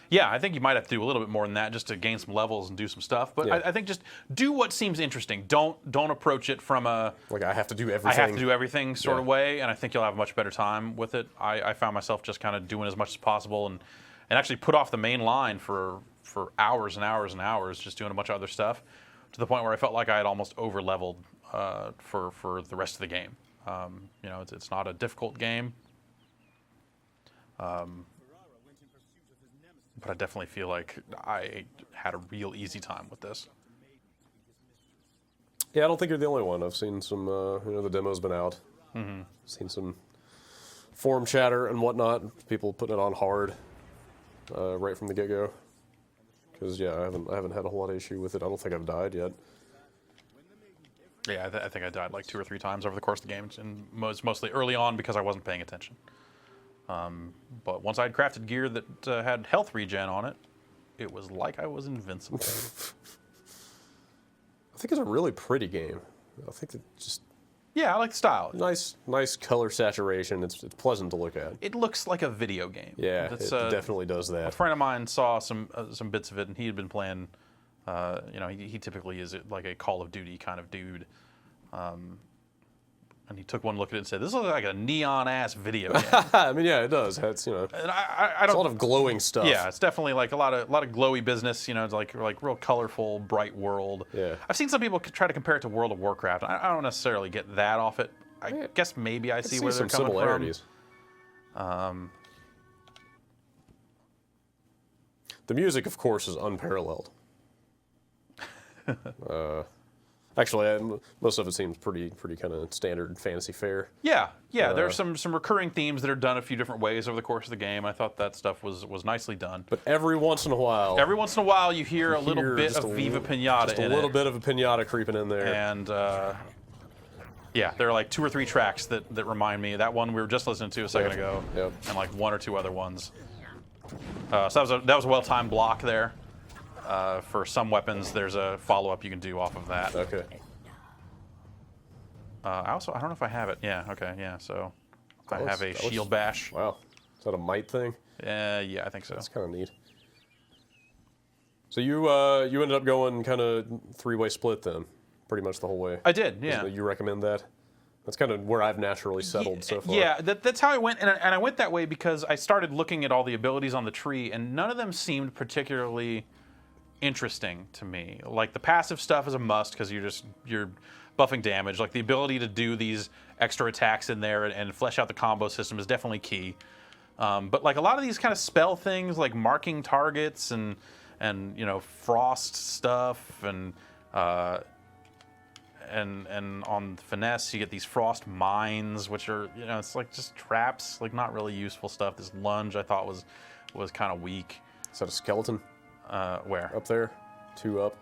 Speaker 1: Yeah, I think you might have to do a little bit more than that just to gain some levels and do some stuff. But
Speaker 2: Yeah.
Speaker 1: I think just do what seems interesting. Don't approach it from a
Speaker 2: Like I have to do everything.
Speaker 1: I have to do everything sort of
Speaker 2: Yeah.
Speaker 1: way, and I think you'll have a much better time with it. I found myself just kind of doing as much as possible and actually put off the main line for hours and hours and hours, just doing a bunch of other stuff, to the point where I felt like I had almost over-leveled for the rest of the game. You know, it's not a difficult game. But I definitely feel like I had a real easy time with this.
Speaker 2: Yeah, I don't think you're the only one. I've seen some, the demo's been out.
Speaker 1: Mm-hmm.
Speaker 2: Seen some forum chatter and whatnot. People putting it on hard right from the get-go. Because I haven't had a whole lot of issue with it. I don't think I've died yet.
Speaker 1: Yeah, I think I died like 2 or 3 times over the course of the game, and mostly early on because I wasn't paying attention. But once I had crafted gear that had health regen on it, it was like I was invincible.
Speaker 2: I think it's a really pretty game. I think it just
Speaker 1: Yeah, I like the style.
Speaker 2: nice color saturation. It's pleasant to look at.
Speaker 1: It looks like a video game.
Speaker 2: Yeah,
Speaker 1: That's,
Speaker 2: it definitely does
Speaker 1: A
Speaker 2: that.
Speaker 1: friend of mine saw some bits of it, and he had been playing. He typically is like a Call of Duty kind of dude. And he took one look at it and said, "This looks like a neon-ass video game."
Speaker 2: I mean, yeah, it does. It's
Speaker 1: And I
Speaker 2: it's
Speaker 1: don't.
Speaker 2: a lot of glowing stuff.
Speaker 1: Yeah, it's definitely like a lot of glowy business. You know, it's like real colorful, bright world.
Speaker 2: Yeah.
Speaker 1: I've seen some people try to compare it to World of Warcraft. I don't necessarily get that off it. I guess maybe I see where they're
Speaker 2: some
Speaker 1: coming
Speaker 2: similarities.
Speaker 1: from.
Speaker 2: The music, of course, is unparalleled. Actually, most of it seems pretty kind of standard fantasy fare.
Speaker 1: Yeah. There's some recurring themes that are done a few different ways over the course of the game. I thought that stuff was nicely done.
Speaker 2: But every once in a while,
Speaker 1: You hear a little bit of Viva Pinata
Speaker 2: just
Speaker 1: in
Speaker 2: a little
Speaker 1: it.
Speaker 2: bit of a pinata creeping in there.
Speaker 1: And there are like 2 or 3 tracks that remind me. That one we were just listening to a second ago,
Speaker 2: Yep.
Speaker 1: and like 1 or 2 other ones. So that was a well-timed block there. For some weapons, there's a follow-up you can do off of that.
Speaker 2: Okay.
Speaker 1: I don't know if I have it. Yeah. Okay. Yeah. So I have a
Speaker 2: that looks-
Speaker 1: shield bash.
Speaker 2: Wow. Is that a might thing?
Speaker 1: Yeah, I think so.
Speaker 2: That's kind of neat. So you ended up going kind of 3-way split then, pretty much the whole way.
Speaker 1: I did. Yeah.
Speaker 2: You recommend that? That's kind of where I've naturally settled so far.
Speaker 1: Yeah, that's how I went, and I went that way because I started looking at all the abilities on the tree, and none of them seemed particularly interesting to me. Like the passive stuff is a must because you're buffing damage. Like the ability to do these extra attacks in there and flesh out the combo system is definitely key. But like a lot of these kind of spell things, like marking targets and frost stuff and and on finesse you get these frost mines, which are it's like just traps, like not really useful stuff. This lunge I thought was kind of weak.
Speaker 2: Is that a skeleton?
Speaker 1: Where?
Speaker 2: Up there, 2 up.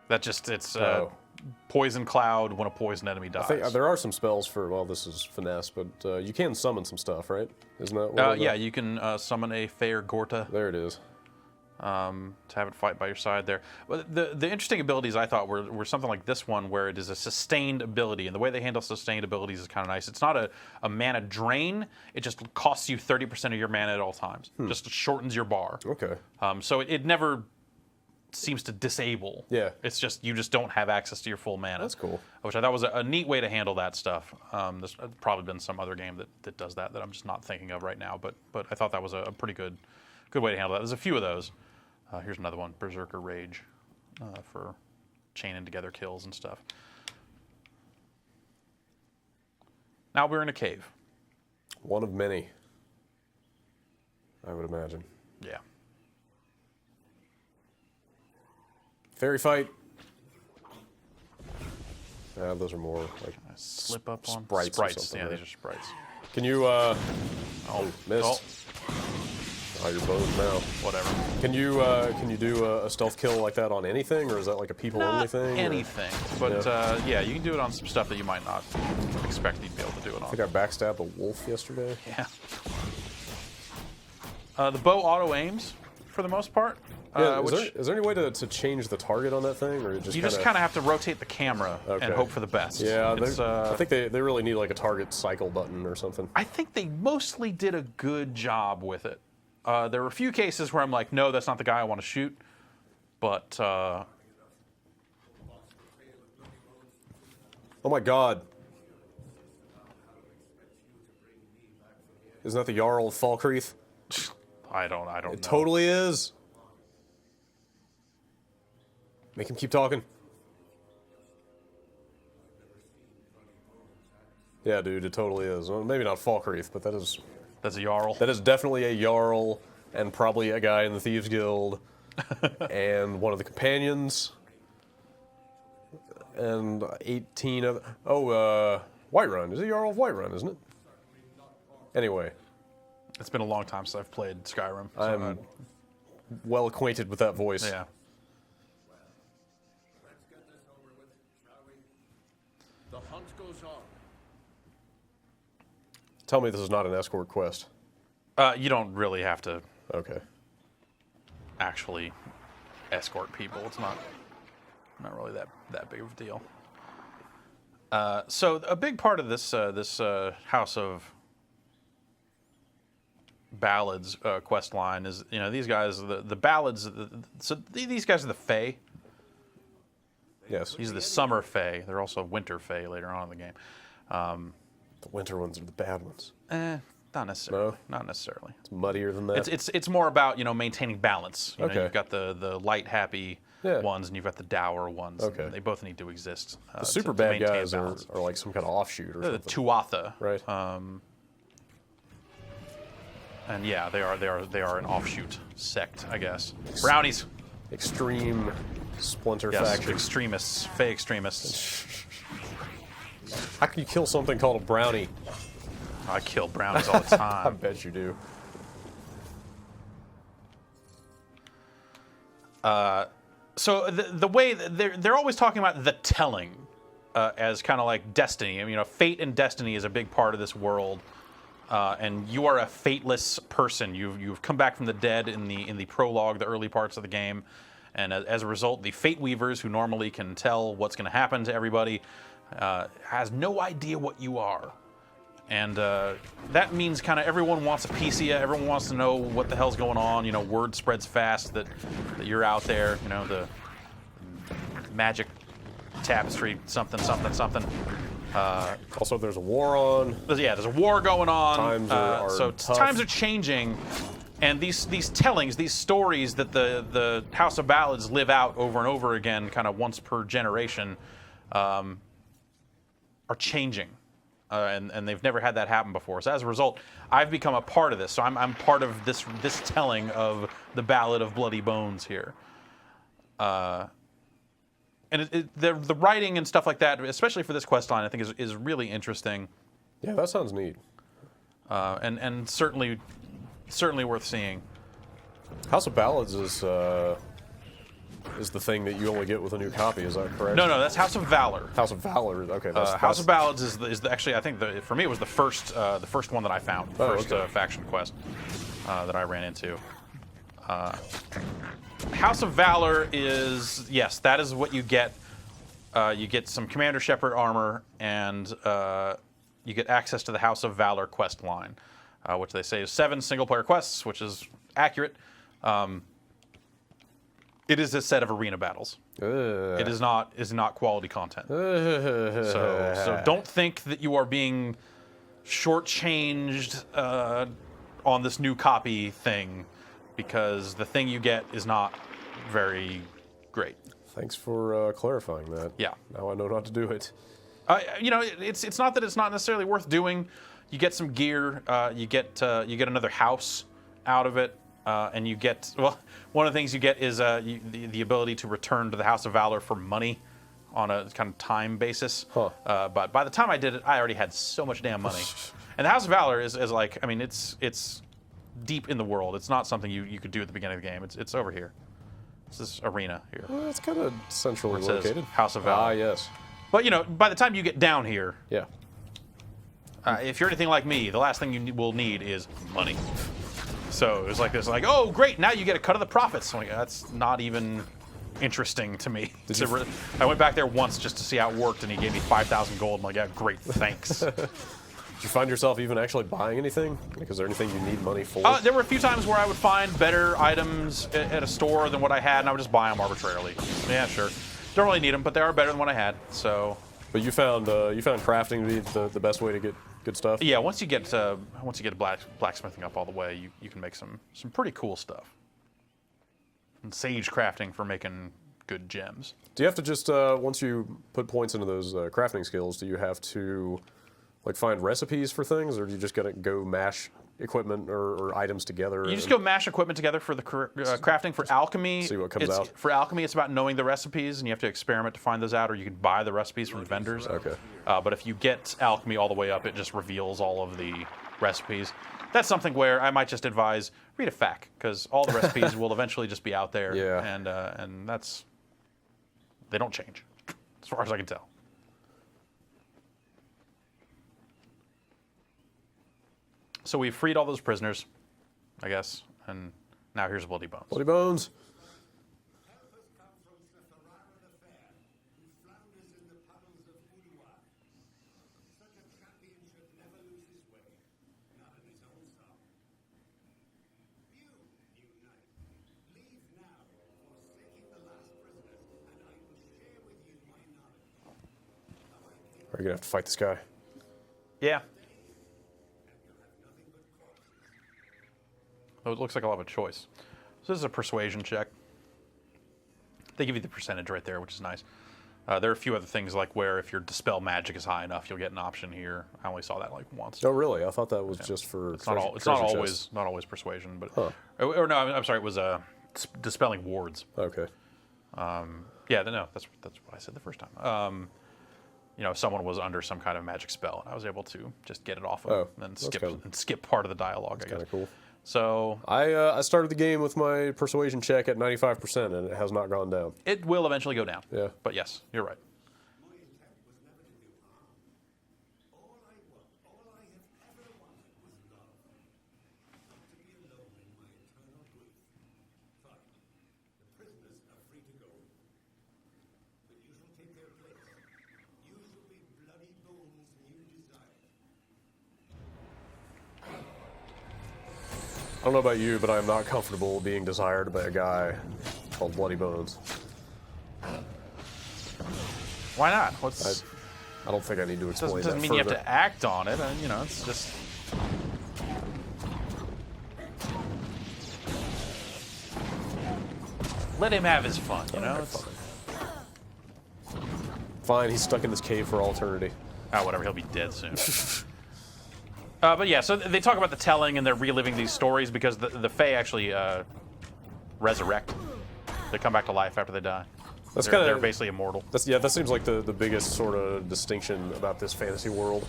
Speaker 1: That just it's poison cloud when a poison enemy dies.
Speaker 2: I think there are some spells for, well, this is finesse, but you can summon some stuff, right? Isn't that what
Speaker 1: yeah, you can summon a Fair Gorta.
Speaker 2: There it is.
Speaker 1: To have it fight by your side there. But the interesting abilities I thought were something like this one, where it is a sustained ability, and the way they handle sustained abilities is kind of nice. It's not a mana drain; it just costs you 30% of your mana at all times. Just shortens your bar.
Speaker 2: Okay.
Speaker 1: So it never seems to disable.
Speaker 2: Yeah.
Speaker 1: It's just you just don't have access to your full mana.
Speaker 2: That's cool.
Speaker 1: Which I thought was a neat way to handle that stuff. There's probably been some other game that does that I'm just not thinking of right now. But I thought that was a pretty good way to handle that. There's a few of those. Here's another one, Berserker Rage, for chaining together kills and stuff. Now we're in a cave.
Speaker 2: One of many, I would imagine.
Speaker 1: Yeah.
Speaker 2: Fairy fight. Those are more like
Speaker 1: Slip up on
Speaker 2: sprites or something,
Speaker 1: Yeah,
Speaker 2: right?
Speaker 1: these are sprites.
Speaker 2: Can you?
Speaker 1: Oh,
Speaker 2: missed. Oh, you're boned now.
Speaker 1: whatever.
Speaker 2: Can you do a stealth kill like that on anything, or is that like a people-only
Speaker 1: Not
Speaker 2: thing? or-
Speaker 1: anything, but yeah, you can do it on some stuff that you might not expect you'd be able to do it
Speaker 2: I
Speaker 1: on.
Speaker 2: think I backstabbed a wolf yesterday.
Speaker 1: Yeah. The bow auto aims for the most part.
Speaker 2: Yeah,
Speaker 1: Which
Speaker 2: is there any way to change the target on that thing, or
Speaker 1: you just kind of have to rotate the camera
Speaker 2: Okay.
Speaker 1: and hope for the best.
Speaker 2: Yeah,
Speaker 1: It's,
Speaker 2: I think they really need like a target cycle button or something.
Speaker 1: I think they mostly did a good job with it. There were a few cases where I'm like, no, that's not the guy I want to shoot. But
Speaker 2: Oh my God! Isn't that the Jarl of Falkreath?
Speaker 1: I don't know.
Speaker 2: It totally is. Make him keep talking. Yeah, dude, it totally is. Well, maybe not Falkreath, but
Speaker 1: That's a Jarl.
Speaker 2: that is definitely a Jarl, and probably a guy in the Thieves Guild, and one of the companions, and 18 of... Whiterun. Is it Jarl of Whiterun, isn't it? Anyway,
Speaker 1: It's been a long time since I've played Skyrim. So
Speaker 2: I'm well acquainted with that voice.
Speaker 1: yeah.
Speaker 3: Let's get this over with, shall we? The hunt goes on.
Speaker 2: Tell me this is not an escort quest.
Speaker 1: You don't really have to
Speaker 2: Okay.
Speaker 1: actually escort people. It's not really that big of a deal. So a big part of this House of Ballads quest line is these guys the ballads. These guys are the Fae.
Speaker 2: Yes.
Speaker 1: These are the Summer Fae. They're also Winter Fae later on in the game.
Speaker 2: The winter ones are the bad ones.
Speaker 1: Not necessarily.
Speaker 2: No?
Speaker 1: Not necessarily.
Speaker 2: It's muddier than that.
Speaker 1: It's more about maintaining balance.
Speaker 2: Okay.
Speaker 1: You've got the light happy
Speaker 2: Yeah.
Speaker 1: ones and you've got the dour ones.
Speaker 2: Okay.
Speaker 1: They both need to exist.
Speaker 2: The super
Speaker 1: to
Speaker 2: bad
Speaker 1: maintain
Speaker 2: guys are
Speaker 1: balance.
Speaker 2: like some kind of offshoot or
Speaker 1: They're the
Speaker 2: something.
Speaker 1: Tuatha.
Speaker 2: Right.
Speaker 1: And yeah, they are an offshoot sect, I guess. Brownies.
Speaker 2: Extreme splinter
Speaker 1: Yes,
Speaker 2: faction.
Speaker 1: extremists, Fae extremists.
Speaker 2: How can you kill something called a brownie?
Speaker 1: I kill brownies all the
Speaker 2: I
Speaker 1: time.
Speaker 2: bet you do.
Speaker 1: So the way they're always talking about the telling as kind of like destiny. I mean, fate and destiny is a big part of this world, and you are a fateless person. You've come back from the dead in the prologue, the early parts of the game, and as a result, the Fate Weavers, who normally can tell what's going to happen to everybody, has no idea what you are. And that means kind of everyone wants a piece of you. Everyone wants to know what the hell's going on. Word spreads fast that you're out there. The magic tapestry, something.
Speaker 2: Also, there's a war on.
Speaker 1: There's a war going on.
Speaker 2: Times are
Speaker 1: so
Speaker 2: tough.
Speaker 1: times are changing, and these tellings, these stories that the House of Ballads live out over and over again, kind of once per generation, are changing. And they've never had that happen before. So as a result, I've become a part of this. So I'm part of this telling of the Ballad of Bloody Bones here. and the writing and stuff like that, especially for this quest line, I think is really interesting.
Speaker 2: Yeah, that sounds neat.
Speaker 1: And certainly worth seeing.
Speaker 2: House of Ballads is the thing that you only get with a new copy. Is that correct?
Speaker 1: No, that's House of Valor.
Speaker 2: House of Valor. Okay.
Speaker 1: House of Ballads is actually, I think for me it was the first one that I found, first faction quest that I ran into. House of Valor is, yes, that is what you get. You get some Commander Shepard armor, and you get access to the House of Valor quest line, which they say is 7 single-player quests, which is accurate. It is a set of arena battles. It is not quality content. So don't think that you are being shortchanged on this new copy thing, because the thing you get is not very great.
Speaker 2: Thanks for clarifying that.
Speaker 1: Yeah.
Speaker 2: Now I know not to do it.
Speaker 1: It's not that it's not necessarily worth doing. You get some gear. You get another house out of it, and you get, well, one of the things you get is the ability to return to the House of Valor for money on a kind of time basis.
Speaker 2: Huh.
Speaker 1: But by the time I did it, I already had so much damn money. And the House of Valor is like, I mean, it's deep in the world. It's not something you could do at the beginning of the game. It's over here. It's this arena here.
Speaker 2: Well, it's kind of centrally
Speaker 1: It says
Speaker 2: located.
Speaker 1: House of Valor.
Speaker 2: Ah, yes.
Speaker 1: But by the time you get down here,
Speaker 2: Yeah.
Speaker 1: if you're anything like me, the last thing you will need is money. So it was like this, like, oh great, now you get a cut of the profits. I'm like, that's not even interesting to me. I went back there once just to see how it worked, and he gave me 5,000 gold. I'm like, yeah, great, thanks.
Speaker 2: Did you find yourself even actually buying anything? Like, is there anything you need money for?
Speaker 1: There were a few times where I would find better items at a store than what I had, and I would just buy them arbitrarily. Yeah, sure. Don't really need them, but they are better than what I had. So.
Speaker 2: But you found crafting to be the best way to get good stuff.
Speaker 1: Yeah, once you get blacksmithing up all the way, you can make some pretty cool stuff. And sage crafting for making good gems.
Speaker 2: Do you have to just once you put points into those crafting skills, do you have to like find recipes for things, or do you just gotta go mash equipment or items together?
Speaker 1: You just go mash equipment together for the crafting. For alchemy,
Speaker 2: see what comes out.
Speaker 1: For alchemy, it's about knowing the recipes, and you have to experiment to find those out, or you can buy the recipes from vendors.
Speaker 2: Okay.
Speaker 1: But if you get alchemy all the way up, it just reveals all of the recipes. That's something where I might just advise, read a FAQ, because all the recipes will eventually just be out there.
Speaker 2: Yeah.
Speaker 1: And they don't change, as far as I can tell. So we've freed all those prisoners, I guess, and now here's Bloody Bones.
Speaker 2: Bloody Bones.
Speaker 3: Help has come from Sephirah the Fair, who flounders in the puddles of Uduak. Such a champion should never lose his way, not in his own song. You, new knight, leave now, forsaking the last prisoners, and I will share with you my knowledge.
Speaker 2: Are you gonna have to fight this guy?
Speaker 1: Yeah. Oh, it looks like I'll have a choice. So this is a persuasion check. They give you the percentage right there, which is nice. There are a few other things, like where if your dispel magic is high enough, you'll get an option here. I only saw that like once.
Speaker 2: Oh, really? I thought that was just for.
Speaker 1: It's not always persuasion, but or no, I'm sorry, it was dispelling wards.
Speaker 2: Okay.
Speaker 1: Yeah, no, that's what I said the first time. Someone was under some kind of magic spell, and I was able to just get it off of them and skip part of the dialogue. I guess.
Speaker 2: Kind of cool.
Speaker 1: So
Speaker 2: I started the game with my persuasion check at 95%, and it has not gone down.
Speaker 1: it will eventually go down.
Speaker 2: Yeah.
Speaker 1: But yes, you're right.
Speaker 3: My intent was never to do harm. All I have ever wanted was love. Not to be alone in my eternal grief. Fine. The prisoners are free to go. But you shall take their place. You shall be Bloody Bones' new desire.
Speaker 2: I don't know about you, but I'm not comfortable being desired by a guy called Bloody Bones.
Speaker 1: Why not?
Speaker 2: I don't think I need to explain
Speaker 1: Doesn't
Speaker 2: that
Speaker 1: mean you have
Speaker 2: further.
Speaker 1: to act on it. It's just. Let him have his fun,
Speaker 2: Fine, he's stuck in this cave for all eternity.
Speaker 1: Whatever, he'll be dead soon. But yeah, so they talk about the telling, and they're reliving these stories because the Fae actually resurrect. They come back to life after they die. They're basically immortal.
Speaker 2: That seems like the biggest sort of distinction about this fantasy world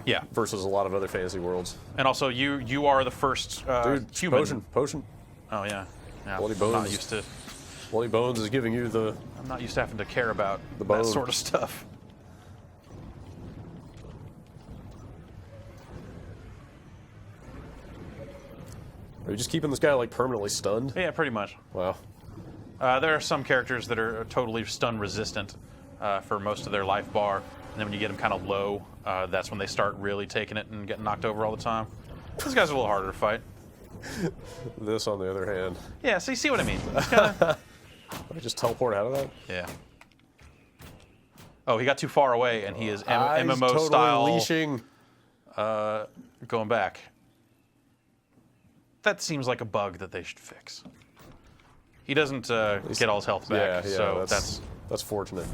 Speaker 1: Yeah.
Speaker 2: versus a lot of other fantasy worlds.
Speaker 1: And also, you are the first
Speaker 2: Dude,
Speaker 1: human.
Speaker 2: potion.
Speaker 1: Oh yeah. Yeah.
Speaker 2: Bloody
Speaker 1: I'm
Speaker 2: bones.
Speaker 1: not used to.
Speaker 2: Bloody Bones is giving you the.
Speaker 1: I'm not used to having to care about
Speaker 2: The
Speaker 1: that
Speaker 2: bone.
Speaker 1: sort of stuff.
Speaker 2: Are you just keeping this guy like permanently stunned?
Speaker 1: Yeah, pretty much.
Speaker 2: Wow.
Speaker 1: There are some characters that are totally stun resistant for most of their life bar, and then when you get them kind of low, that's when they start really taking it and getting knocked over all the time. These guys are a little harder to fight.
Speaker 2: This, on the other hand,
Speaker 1: Yeah, so you see what I mean? It's kinda,
Speaker 2: did I just teleport out of that?
Speaker 1: yeah. Oh, he got too far away, and he is
Speaker 2: He's
Speaker 1: MMO
Speaker 2: totally
Speaker 1: style
Speaker 2: leashing.
Speaker 1: going back. That seems like a bug that they should fix. He doesn't get all his health back, so
Speaker 2: that's fortunate.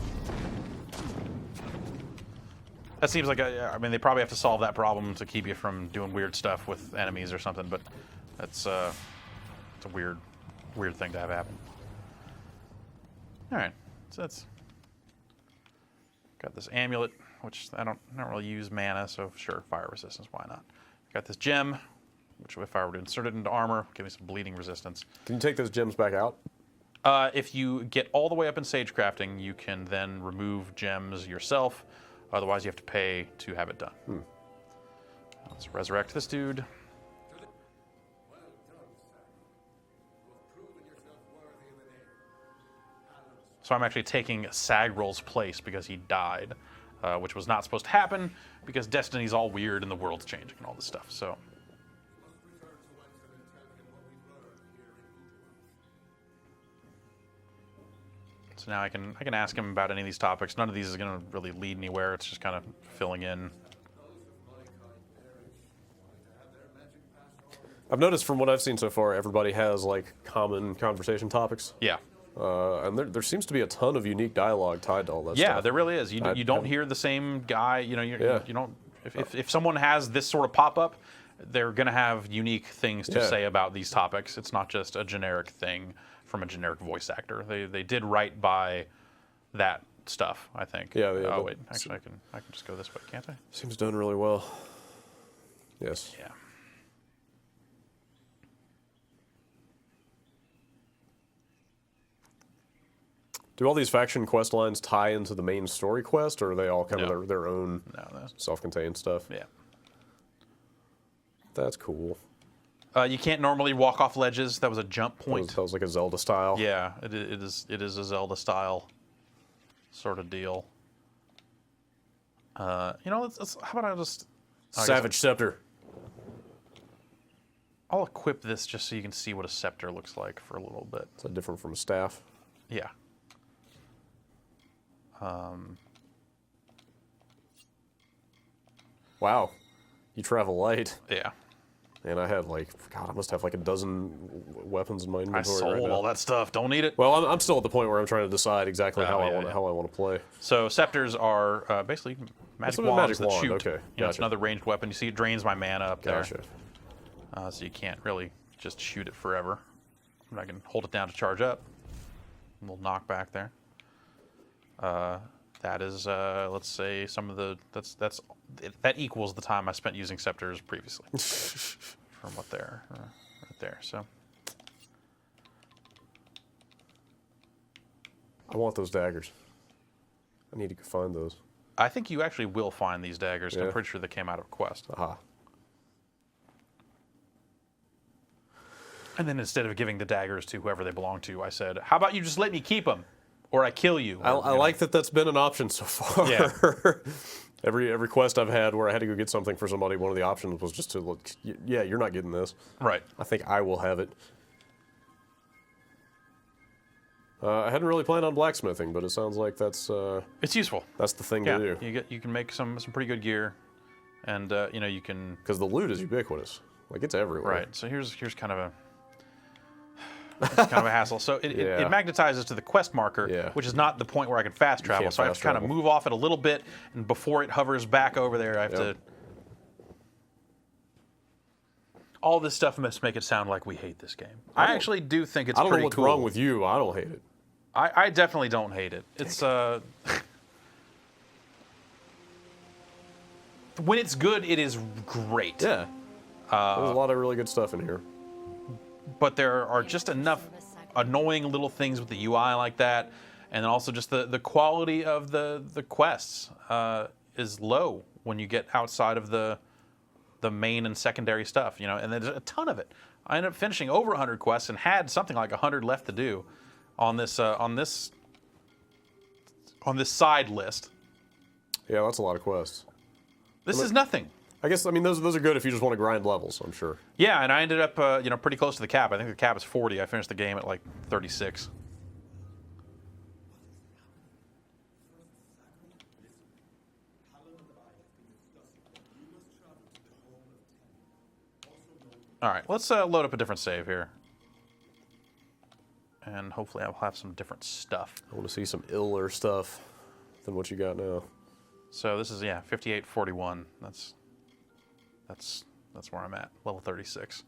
Speaker 1: that seems like I mean, they probably have to solve that problem to keep you from doing weird stuff with enemies or something. But it's a weird thing to have happen. All right, so that's got this amulet, which I don't really use mana, so sure, fire resistance, why not? Got this gem, which if I were to insert it into armor, give me some bleeding resistance.
Speaker 2: Can you take those gems back out?
Speaker 1: If you get all the way up in Sage Crafting, you can then remove gems yourself. Otherwise, you have to pay to have it done. Let's resurrect this dude. So I'm actually taking Sagral's place because he died, which was not supposed to happen because Destiny's all weird and the world's changing and all this stuff. So. So now I can ask him about any of these topics. None of these is going to really lead anywhere. It's just kind of filling in.
Speaker 2: I've noticed from what I've seen so far, everybody has like common conversation topics.
Speaker 1: Yeah.
Speaker 2: And there seems to be a ton of unique dialogue tied to all that stuff.
Speaker 1: Yeah, there really is. You don't hear the same guy. You know, you don't. If someone has this sort of pop up, they're going to have unique things to say about these topics. It's not just a generic thing from a generic voice actor. They did right by that stuff, I think.
Speaker 2: Yeah.
Speaker 1: Oh wait, actually, I can just go this way, can't I?
Speaker 2: Seems done really well. Yes.
Speaker 1: Yeah.
Speaker 2: Do all these faction quest lines tie into the main story quest, or are they all kind of their own self-contained stuff?
Speaker 1: Yeah.
Speaker 2: That's cool.
Speaker 1: You can't normally walk off ledges. That was a jump point.
Speaker 2: That was like a Zelda style.
Speaker 1: Yeah, it is a Zelda style sort of deal. How about I just
Speaker 2: Savage Scepter.
Speaker 1: I'll equip this just so you can see what a scepter looks like for a little bit.
Speaker 2: Is that different from a staff?
Speaker 1: Yeah.
Speaker 2: Wow, you travel light.
Speaker 1: Yeah.
Speaker 2: And I had I must have like a dozen weapons in my
Speaker 1: I
Speaker 2: inventory
Speaker 1: sold
Speaker 2: right now.
Speaker 1: all that stuff. Don't need it.
Speaker 2: Well, I'm still at the point where I'm trying to decide exactly how I want to play.
Speaker 1: So scepters are basically magic wands that shoot.
Speaker 2: Okay,
Speaker 1: You know, it's another ranged weapon. You see, it drains my mana up
Speaker 2: Gotcha.
Speaker 1: there. So you can't really just shoot it forever. I can hold it down to charge up. A little knockback there. That is, let's say, some of the that equals the time I spent using scepters previously. From what they're right there. So
Speaker 2: I want those daggers. I need to find those.
Speaker 1: I think you actually will find these daggers.
Speaker 2: Yeah.
Speaker 1: I'm pretty sure they came out of a quest.
Speaker 2: Aha.
Speaker 1: And then instead of giving the daggers to whoever they belong to, I said, "How about you just let me keep them, or I kill you."
Speaker 2: I like that that's been an option so far.
Speaker 1: Yeah.
Speaker 2: Every quest I've had where I had to go get something for somebody, one of the options was just to look. Yeah, you're not getting this.
Speaker 1: Right.
Speaker 2: I think I will have it. I hadn't really planned on blacksmithing, but it sounds like that's
Speaker 1: It's useful.
Speaker 2: that's the thing
Speaker 1: Yeah.
Speaker 2: to do.
Speaker 1: You can make some pretty good gear, and you can.
Speaker 2: Because the loot is ubiquitous. Like it's everywhere.
Speaker 1: Right. So here's kind of a. It's kind of a hassle. So it magnetizes to the quest marker, which is not the point where I can fast travel.
Speaker 2: can't
Speaker 1: So I have
Speaker 2: fast
Speaker 1: to kind of
Speaker 2: travel.
Speaker 1: move off it a little bit, and before it hovers back over there, I have to. All this stuff must make it sound like we hate this game. I actually do think it's
Speaker 2: I don't know
Speaker 1: pretty
Speaker 2: what's
Speaker 1: cool.
Speaker 2: wrong with you. I don't hate it.
Speaker 1: I definitely don't hate it. It's when it's good, it is great.
Speaker 2: Yeah. There's a lot of really good stuff in here.
Speaker 1: But there are just enough annoying little things with the UI like that, and then also just the quality of the quests is low when you get outside of the main and secondary stuff, and there's a ton of it. I ended up finishing over 100 quests and had something like 100 left to do on this side list.
Speaker 2: Yeah, that's a lot of quests.
Speaker 1: This is nothing.
Speaker 2: I guess, I mean, those are good if you just want to grind levels, I'm sure.
Speaker 1: Yeah, and I ended up pretty close to the cap. I think the cap is 40. I finished the game at like 36. All right, let's load up a different save here. And hopefully I'll have some different stuff.
Speaker 2: I want to see some iller stuff than what you got now.
Speaker 1: So this is, 5841. That's where I'm at, level 36.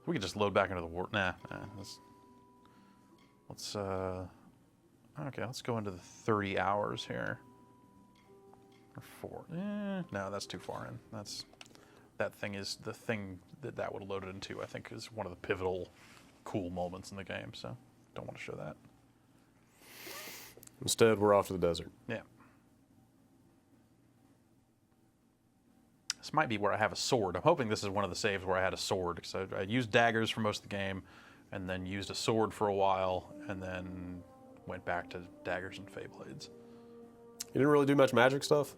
Speaker 1: We could just load back into the war. Let's go into the 30 hours here. Or 4. No, that's too far in. That thing is the thing that would have loaded into, I think, is one of the pivotal cool moments in the game, so don't want to show that.
Speaker 2: Instead, we're off to the desert.
Speaker 1: Yeah. This might be where I have a sword. I'm hoping this is one of the saves where I had a sword, because I used daggers for most of the game, and then used a sword for a while, and then went back to daggers and Feyblades.
Speaker 2: You didn't really do much magic stuff?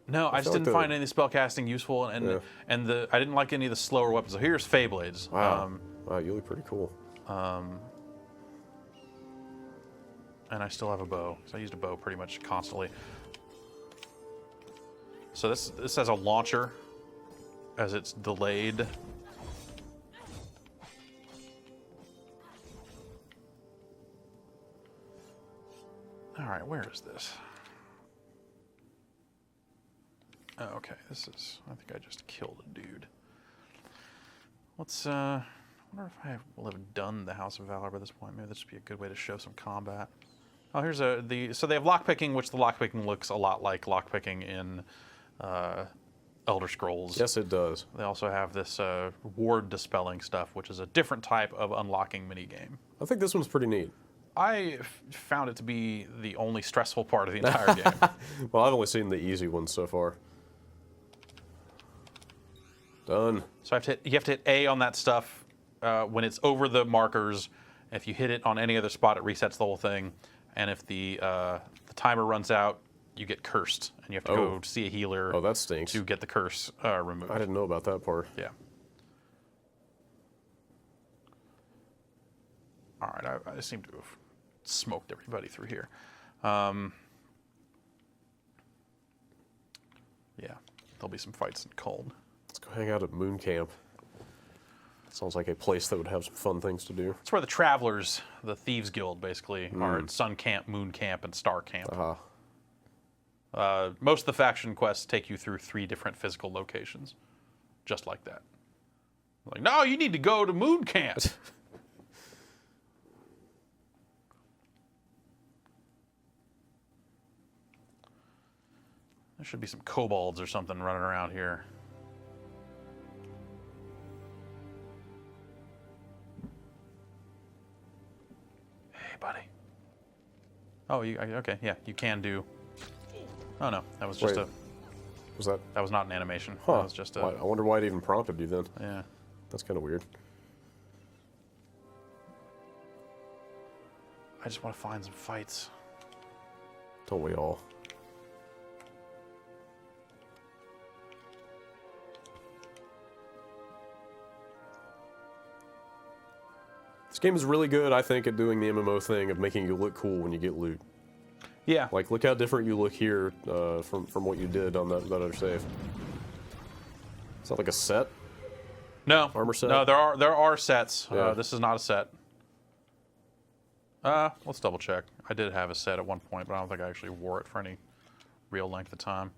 Speaker 1: No, I just
Speaker 2: feel like
Speaker 1: didn't find any spellcasting useful, and I didn't like any of the slower weapons. So here's Feyblades.
Speaker 2: Wow. Wow, you look pretty cool.
Speaker 1: And I still have a bow, so I used a bow pretty much constantly. So this has a launcher, as it's delayed. All right, where is this? Oh, okay, this is. I think I just killed a dude. Let's. I wonder if I will have done the House of Valor by this point. Maybe this would be a good way to show some combat. Oh, here's so they have lockpicking, which the lockpicking looks a lot like lockpicking in Elder Scrolls.
Speaker 2: Yes, it does.
Speaker 1: They also have this ward dispelling stuff, which is a different type of unlocking minigame.
Speaker 2: I think this one's pretty neat.
Speaker 1: I found it to be the only stressful part of the entire game.
Speaker 2: Well, I've only seen the easy ones so far. Done.
Speaker 1: So you have to hit A on that stuff when it's over the markers. If you hit it on any other spot, it resets the whole thing. And if the timer runs out, you get cursed, and you have to go see a healer.
Speaker 2: Oh, that stinks.
Speaker 1: To get the curse removed.
Speaker 2: I didn't know about that part.
Speaker 1: Yeah. All right, I seem to have smoked everybody through here. Yeah, there'll be some fights in cold.
Speaker 2: Let's go hang out at Moon Camp. Sounds like a place that would have some fun things to do.
Speaker 1: It's where the Travelers, the Thieves Guild, basically, are at Sun Camp, Moon Camp, and Star Camp. Most of the faction quests take you through 3 different physical locations, just like that. Like, no, you need to go to Moon Camp. There should be some kobolds or something running around here. Hey, buddy. Oh, okay, yeah, you can do. Oh no, that was just
Speaker 2: Wait,
Speaker 1: that was not an animation.
Speaker 2: Huh.
Speaker 1: That was just a.
Speaker 2: I wonder why it even prompted you then.
Speaker 1: Yeah.
Speaker 2: That's kind of weird.
Speaker 1: I just want to find some fights.
Speaker 2: Don't we all? This game is really good, I think, at doing the MMO thing of making you look cool when you get loot.
Speaker 1: Yeah.
Speaker 2: Like, look how different you look here from what you did on that other save. Is that like a set?
Speaker 1: No.
Speaker 2: Armor set?
Speaker 1: No, there are sets.
Speaker 2: Yeah.
Speaker 1: This is not a set. Let's double check. I did have a set at one point, but I don't think I actually wore it for any real length of time.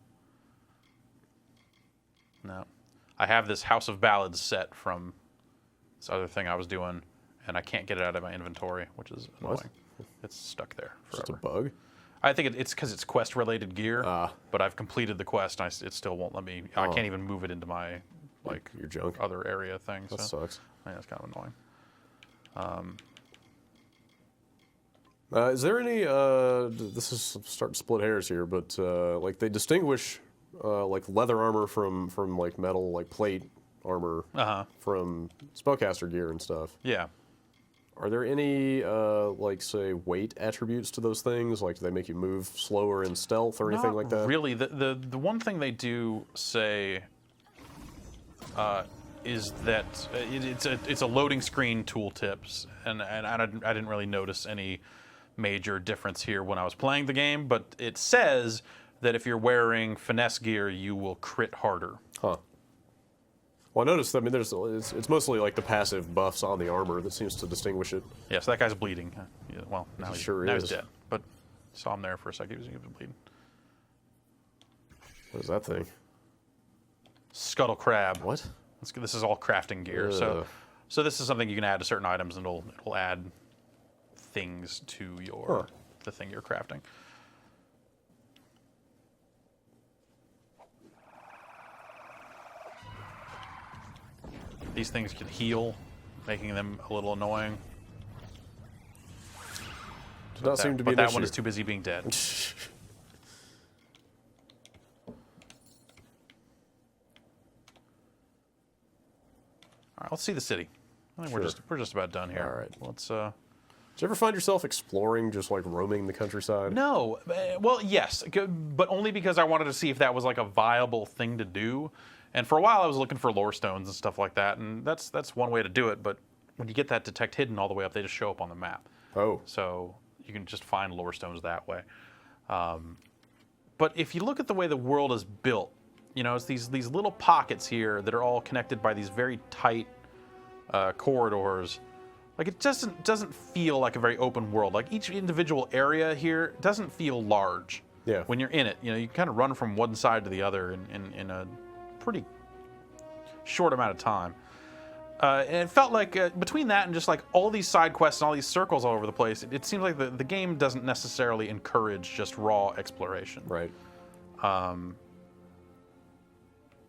Speaker 1: No. I have this House of Ballads set from this other thing I was doing, and I can't get it out of my inventory, which is annoying.
Speaker 2: What?
Speaker 1: It's stuck there
Speaker 2: It's just a
Speaker 1: forever.
Speaker 2: bug.
Speaker 1: I think it's because it's quest-related gear,
Speaker 2: Ah.
Speaker 1: but I've completed the quest, and it still won't let me. I can't even move it into my
Speaker 2: Your junk.
Speaker 1: other area thing.
Speaker 2: That
Speaker 1: So
Speaker 2: sucks.
Speaker 1: yeah, it's kind of annoying.
Speaker 2: Is there any? This is starting to split hairs here, but like they distinguish like leather armor from like metal, like plate armor from spellcaster gear and stuff.
Speaker 1: Yeah.
Speaker 2: Are there any like say weight attributes to those things? Like do they make you move slower in stealth or anything
Speaker 1: Not
Speaker 2: like that?
Speaker 1: really. The one thing they do say is that it's a loading screen tooltips, and I didn't really notice any major difference here when I was playing the game, but it says that if you're wearing finesse gear, you will crit harder.
Speaker 2: Huh. Well, I noticed. I mean, it's mostly like the passive buffs on the armor that seems to distinguish it.
Speaker 1: Yeah, so that guy's bleeding. Yeah, well, now
Speaker 2: He sure
Speaker 1: now
Speaker 2: is.
Speaker 1: he's dead, but saw him there for a second. He was bleeding.
Speaker 2: What is that thing?
Speaker 1: Scuttle crab.
Speaker 2: What?
Speaker 1: This is all crafting gear.
Speaker 2: Ugh.
Speaker 1: So this is something you can add to certain items, and it'll add things to your the thing you're crafting. These things can heal, making them a little annoying.
Speaker 2: Does not seem to be
Speaker 1: But
Speaker 2: an
Speaker 1: that
Speaker 2: issue.
Speaker 1: one is too busy being dead. All right, let's see the city. I think
Speaker 2: Sure.
Speaker 1: we're just about done here.
Speaker 2: All right.
Speaker 1: Let's.
Speaker 2: Did you ever find yourself exploring, just like roaming the countryside?
Speaker 1: No, well, yes, but only because I wanted to see if that was like a viable thing to do. And for a while, I was looking for lore stones and stuff like that, and that's one way to do it. But when you get that detect hidden all the way up, they just show up on the map.
Speaker 2: Oh.
Speaker 1: So you can just find lore stones that way. But if you look at the way the world is built, you know, it's these little pockets here that are all connected by these very tight corridors. Like it doesn't feel like a very open world. Like each individual area here doesn't feel large.
Speaker 2: Yeah.
Speaker 1: When you're in it, you know, you kind of run from one side to the other in a pretty short amount of time. And it felt like between that and just like all these side quests and all these circles all over the place, it seems like the game doesn't necessarily encourage just raw exploration.
Speaker 2: Right.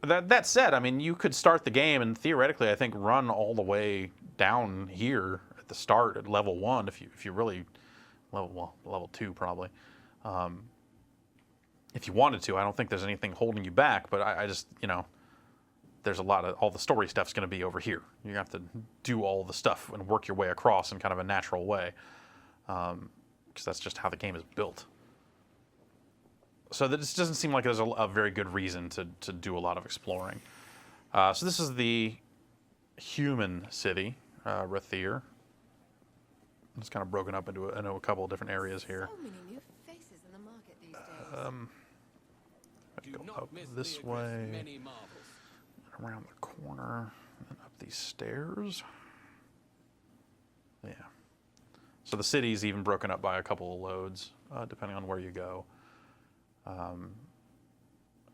Speaker 1: That said, I mean, you could start the game and theoretically, I think, run all the way down here at the start at level 1 if you really level 2 probably. If you wanted to, I don't think there's anything holding you back, but I just, you know, there's all the story stuff's going to be over here. You have to do all the stuff and work your way across in kind of a natural way, because that's just how the game is built. So this doesn't seem like there's a very good reason to do a lot of exploring. So this is the human city, Rathir. It's kind of broken up into a couple of different areas here.
Speaker 4: So many new faces in the market these days.
Speaker 1: Go up this way, around the corner, and up these stairs. Yeah. So the city's even broken up by a couple of loads, depending on where you go.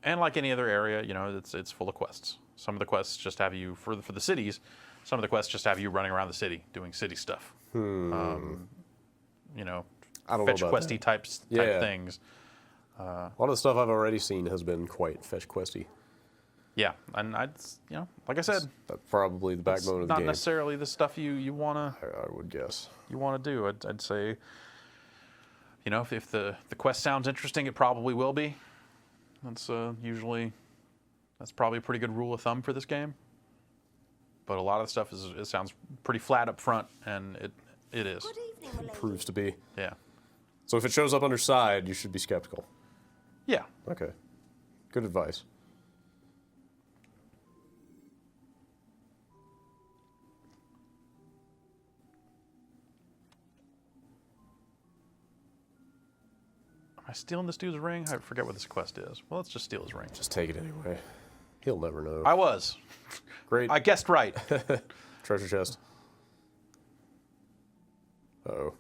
Speaker 1: And like any other area, you know, it's full of quests. Some of the quests just have you for the cities. Some of the quests just have you running around the city doing city stuff. You know,
Speaker 2: I don't
Speaker 1: fetch
Speaker 2: know about
Speaker 1: questy
Speaker 2: that.
Speaker 1: type
Speaker 2: Yeah.
Speaker 1: things.
Speaker 2: A lot of the stuff I've already seen has been quite fetch questy.
Speaker 1: Yeah, and you know, like I said,
Speaker 2: That's probably the
Speaker 1: it's
Speaker 2: backbone of the
Speaker 1: not
Speaker 2: game.
Speaker 1: necessarily the stuff you wanna
Speaker 2: I would guess.
Speaker 1: do. I'd say, you know, if the quest sounds interesting, it probably will be. That's probably a pretty good rule of thumb for this game. But a lot of the stuff it sounds pretty flat up front, and it is.
Speaker 4: Good evening, my lady.
Speaker 2: Proves to be.
Speaker 1: Yeah.
Speaker 2: So if it shows up under side, you should be skeptical.
Speaker 1: Yeah.
Speaker 2: Okay. Good advice.
Speaker 1: Am I stealing this dude's ring? I forget what this quest is. Well, let's just steal his ring.
Speaker 2: Just take it anyway. He'll never know.
Speaker 1: I was.
Speaker 2: Great.
Speaker 1: I guessed right.
Speaker 2: Treasure chest. Uh-oh.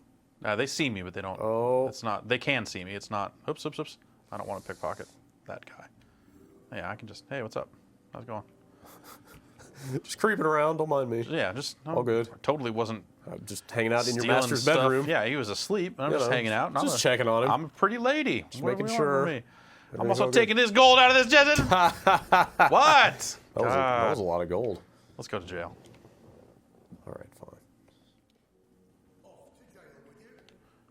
Speaker 1: They see me, but they don't.
Speaker 2: Oh.
Speaker 1: It's not. They can see me. It's not. Oops, oops, oops. I don't want to pickpocket that guy. Yeah, I can just. Hey, what's up? How's it going?
Speaker 2: Just creeping around. Don't mind me.
Speaker 1: Yeah, just
Speaker 2: All good.
Speaker 1: Totally wasn't
Speaker 2: Just hanging out in your
Speaker 1: stealing
Speaker 2: master's
Speaker 1: stuff.
Speaker 2: bedroom.
Speaker 1: Yeah, he was asleep. I'm
Speaker 2: You
Speaker 1: just
Speaker 2: know,
Speaker 1: hanging out.
Speaker 2: just checking on him.
Speaker 1: I'm a pretty lady. Just
Speaker 2: making sure
Speaker 1: I'm
Speaker 2: everything's
Speaker 1: also
Speaker 2: all good.
Speaker 1: taking his gold out of this desert. What?
Speaker 2: That was a lot of gold.
Speaker 1: Let's go to jail.
Speaker 2: All right, fine.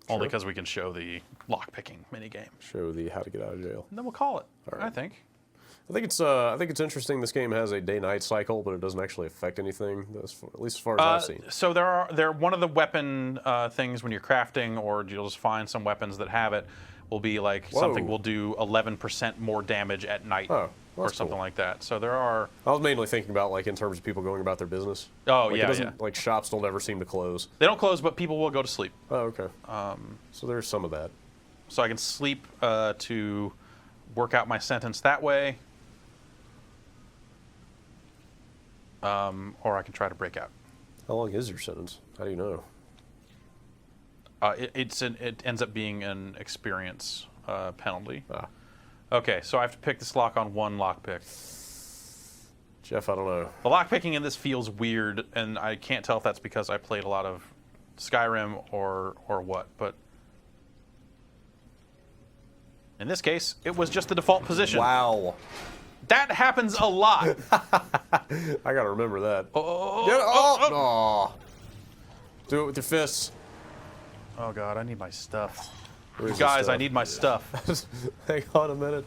Speaker 1: Only because we can show the lockpicking minigame.
Speaker 2: Show the how to get out of jail.
Speaker 1: And then we'll call it,
Speaker 2: right.
Speaker 1: I think.
Speaker 2: I think it's interesting. This game has a day-night cycle, but it doesn't actually affect anything, at least as far as I've seen.
Speaker 1: So there one of the weapon things when you're crafting, or you'll just find some weapons that have it, will be like something will do 11% more damage at night,
Speaker 2: Oh, well,
Speaker 1: or
Speaker 2: that's
Speaker 1: something
Speaker 2: cool.
Speaker 1: like that. So there are.
Speaker 2: I was mainly thinking about like in terms of people going about their business.
Speaker 1: Oh,
Speaker 2: like,
Speaker 1: yeah,
Speaker 2: it doesn't,
Speaker 1: yeah.
Speaker 2: Like shops don't ever seem to close.
Speaker 1: They don't close, but people will go to sleep.
Speaker 2: Oh, okay. So there's some of that.
Speaker 1: So I can sleep to work out my sentence that way, or I can try to break out.
Speaker 2: How long is your sentence? How do you know?
Speaker 1: It ends up being an experience penalty.
Speaker 2: Ah.
Speaker 1: Okay, so I have to pick this lock on one lockpick.
Speaker 2: Jeff, I don't know.
Speaker 1: The lockpicking in this feels weird, and I can't tell if that's because I played a lot of Skyrim or what, but in this case, it was just the default position.
Speaker 2: Wow.
Speaker 1: That happens a lot.
Speaker 2: I gotta remember that.
Speaker 1: Oh,
Speaker 2: Get it-
Speaker 1: oh,
Speaker 2: oh,
Speaker 1: oh.
Speaker 2: Aw. Do it with your fists.
Speaker 1: Oh, God, I need my stuff.
Speaker 2: Where's the
Speaker 1: Guys, I
Speaker 2: stuff?
Speaker 1: need my stuff.
Speaker 2: Hang on a minute.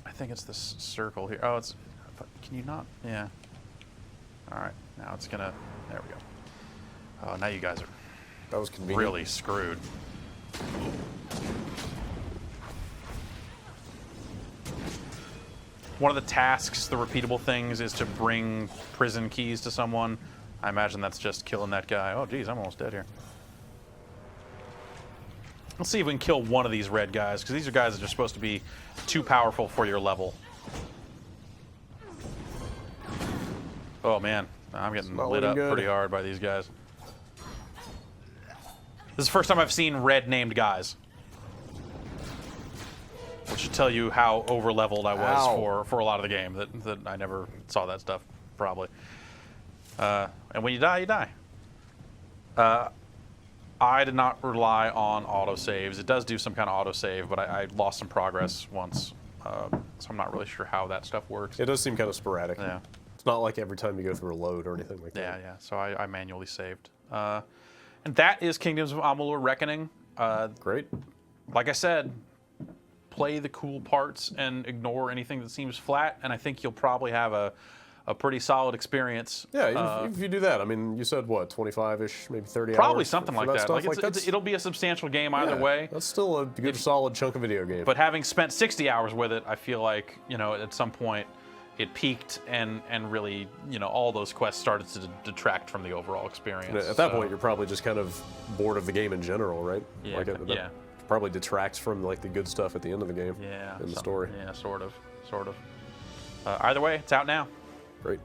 Speaker 1: I think it's this circle here. Oh, it's. Can you not? Yeah. All right. Now it's gonna. There we go. Oh, now you guys are
Speaker 2: That was convenient.
Speaker 1: really screwed. One of the tasks, the repeatable things, is to bring prison keys to someone. I imagine that's just killing that guy. Oh, geez, I'm almost dead here. Let's see if we can kill one of these red guys, because these are guys that are supposed to be too powerful for your level. Oh, man. I'm getting
Speaker 2: not
Speaker 1: lit
Speaker 2: looking
Speaker 1: up
Speaker 2: good.
Speaker 1: pretty hard by these guys. This is the first time I've seen red named guys. Which should tell you how over-leveled I was
Speaker 2: Ow.
Speaker 1: for a lot of the game. That I never saw that stuff, probably. And when you die, you die. I did not rely on autosaves. It does do some kind of autosave, but I lost some progress once. So I'm not really sure how that stuff works.
Speaker 2: It does seem kind of sporadic.
Speaker 1: Yeah.
Speaker 2: It's not like every time you go through a load or anything like
Speaker 1: Yeah,
Speaker 2: that.
Speaker 1: yeah. So I manually saved. And that is Kingdoms of Amalur Reckoning.
Speaker 2: Great.
Speaker 1: Like I said, play the cool parts and ignore anything that seems flat, and I think you'll probably have a pretty solid experience.
Speaker 2: Yeah, if you do that, I mean, you said what, 25-ish, maybe 30 hours?
Speaker 1: Probably something
Speaker 2: for
Speaker 1: like that.
Speaker 2: Stuff?
Speaker 1: Like it'll be a substantial game either
Speaker 2: yeah,
Speaker 1: way.
Speaker 2: That's still a good, solid chunk of video game.
Speaker 1: But having spent 60 hours with it, I feel like, at some point it peaked and really, all those quests started to detract from the overall experience.
Speaker 2: At that point, you're probably just kind of bored of the game in general, right?
Speaker 1: Yeah,
Speaker 2: Like
Speaker 1: yeah.
Speaker 2: Probably detracts from like the good stuff at the end of the game.
Speaker 1: Yeah.
Speaker 2: In the story.
Speaker 1: Yeah, sort of. Either way, it's out now.
Speaker 2: Great.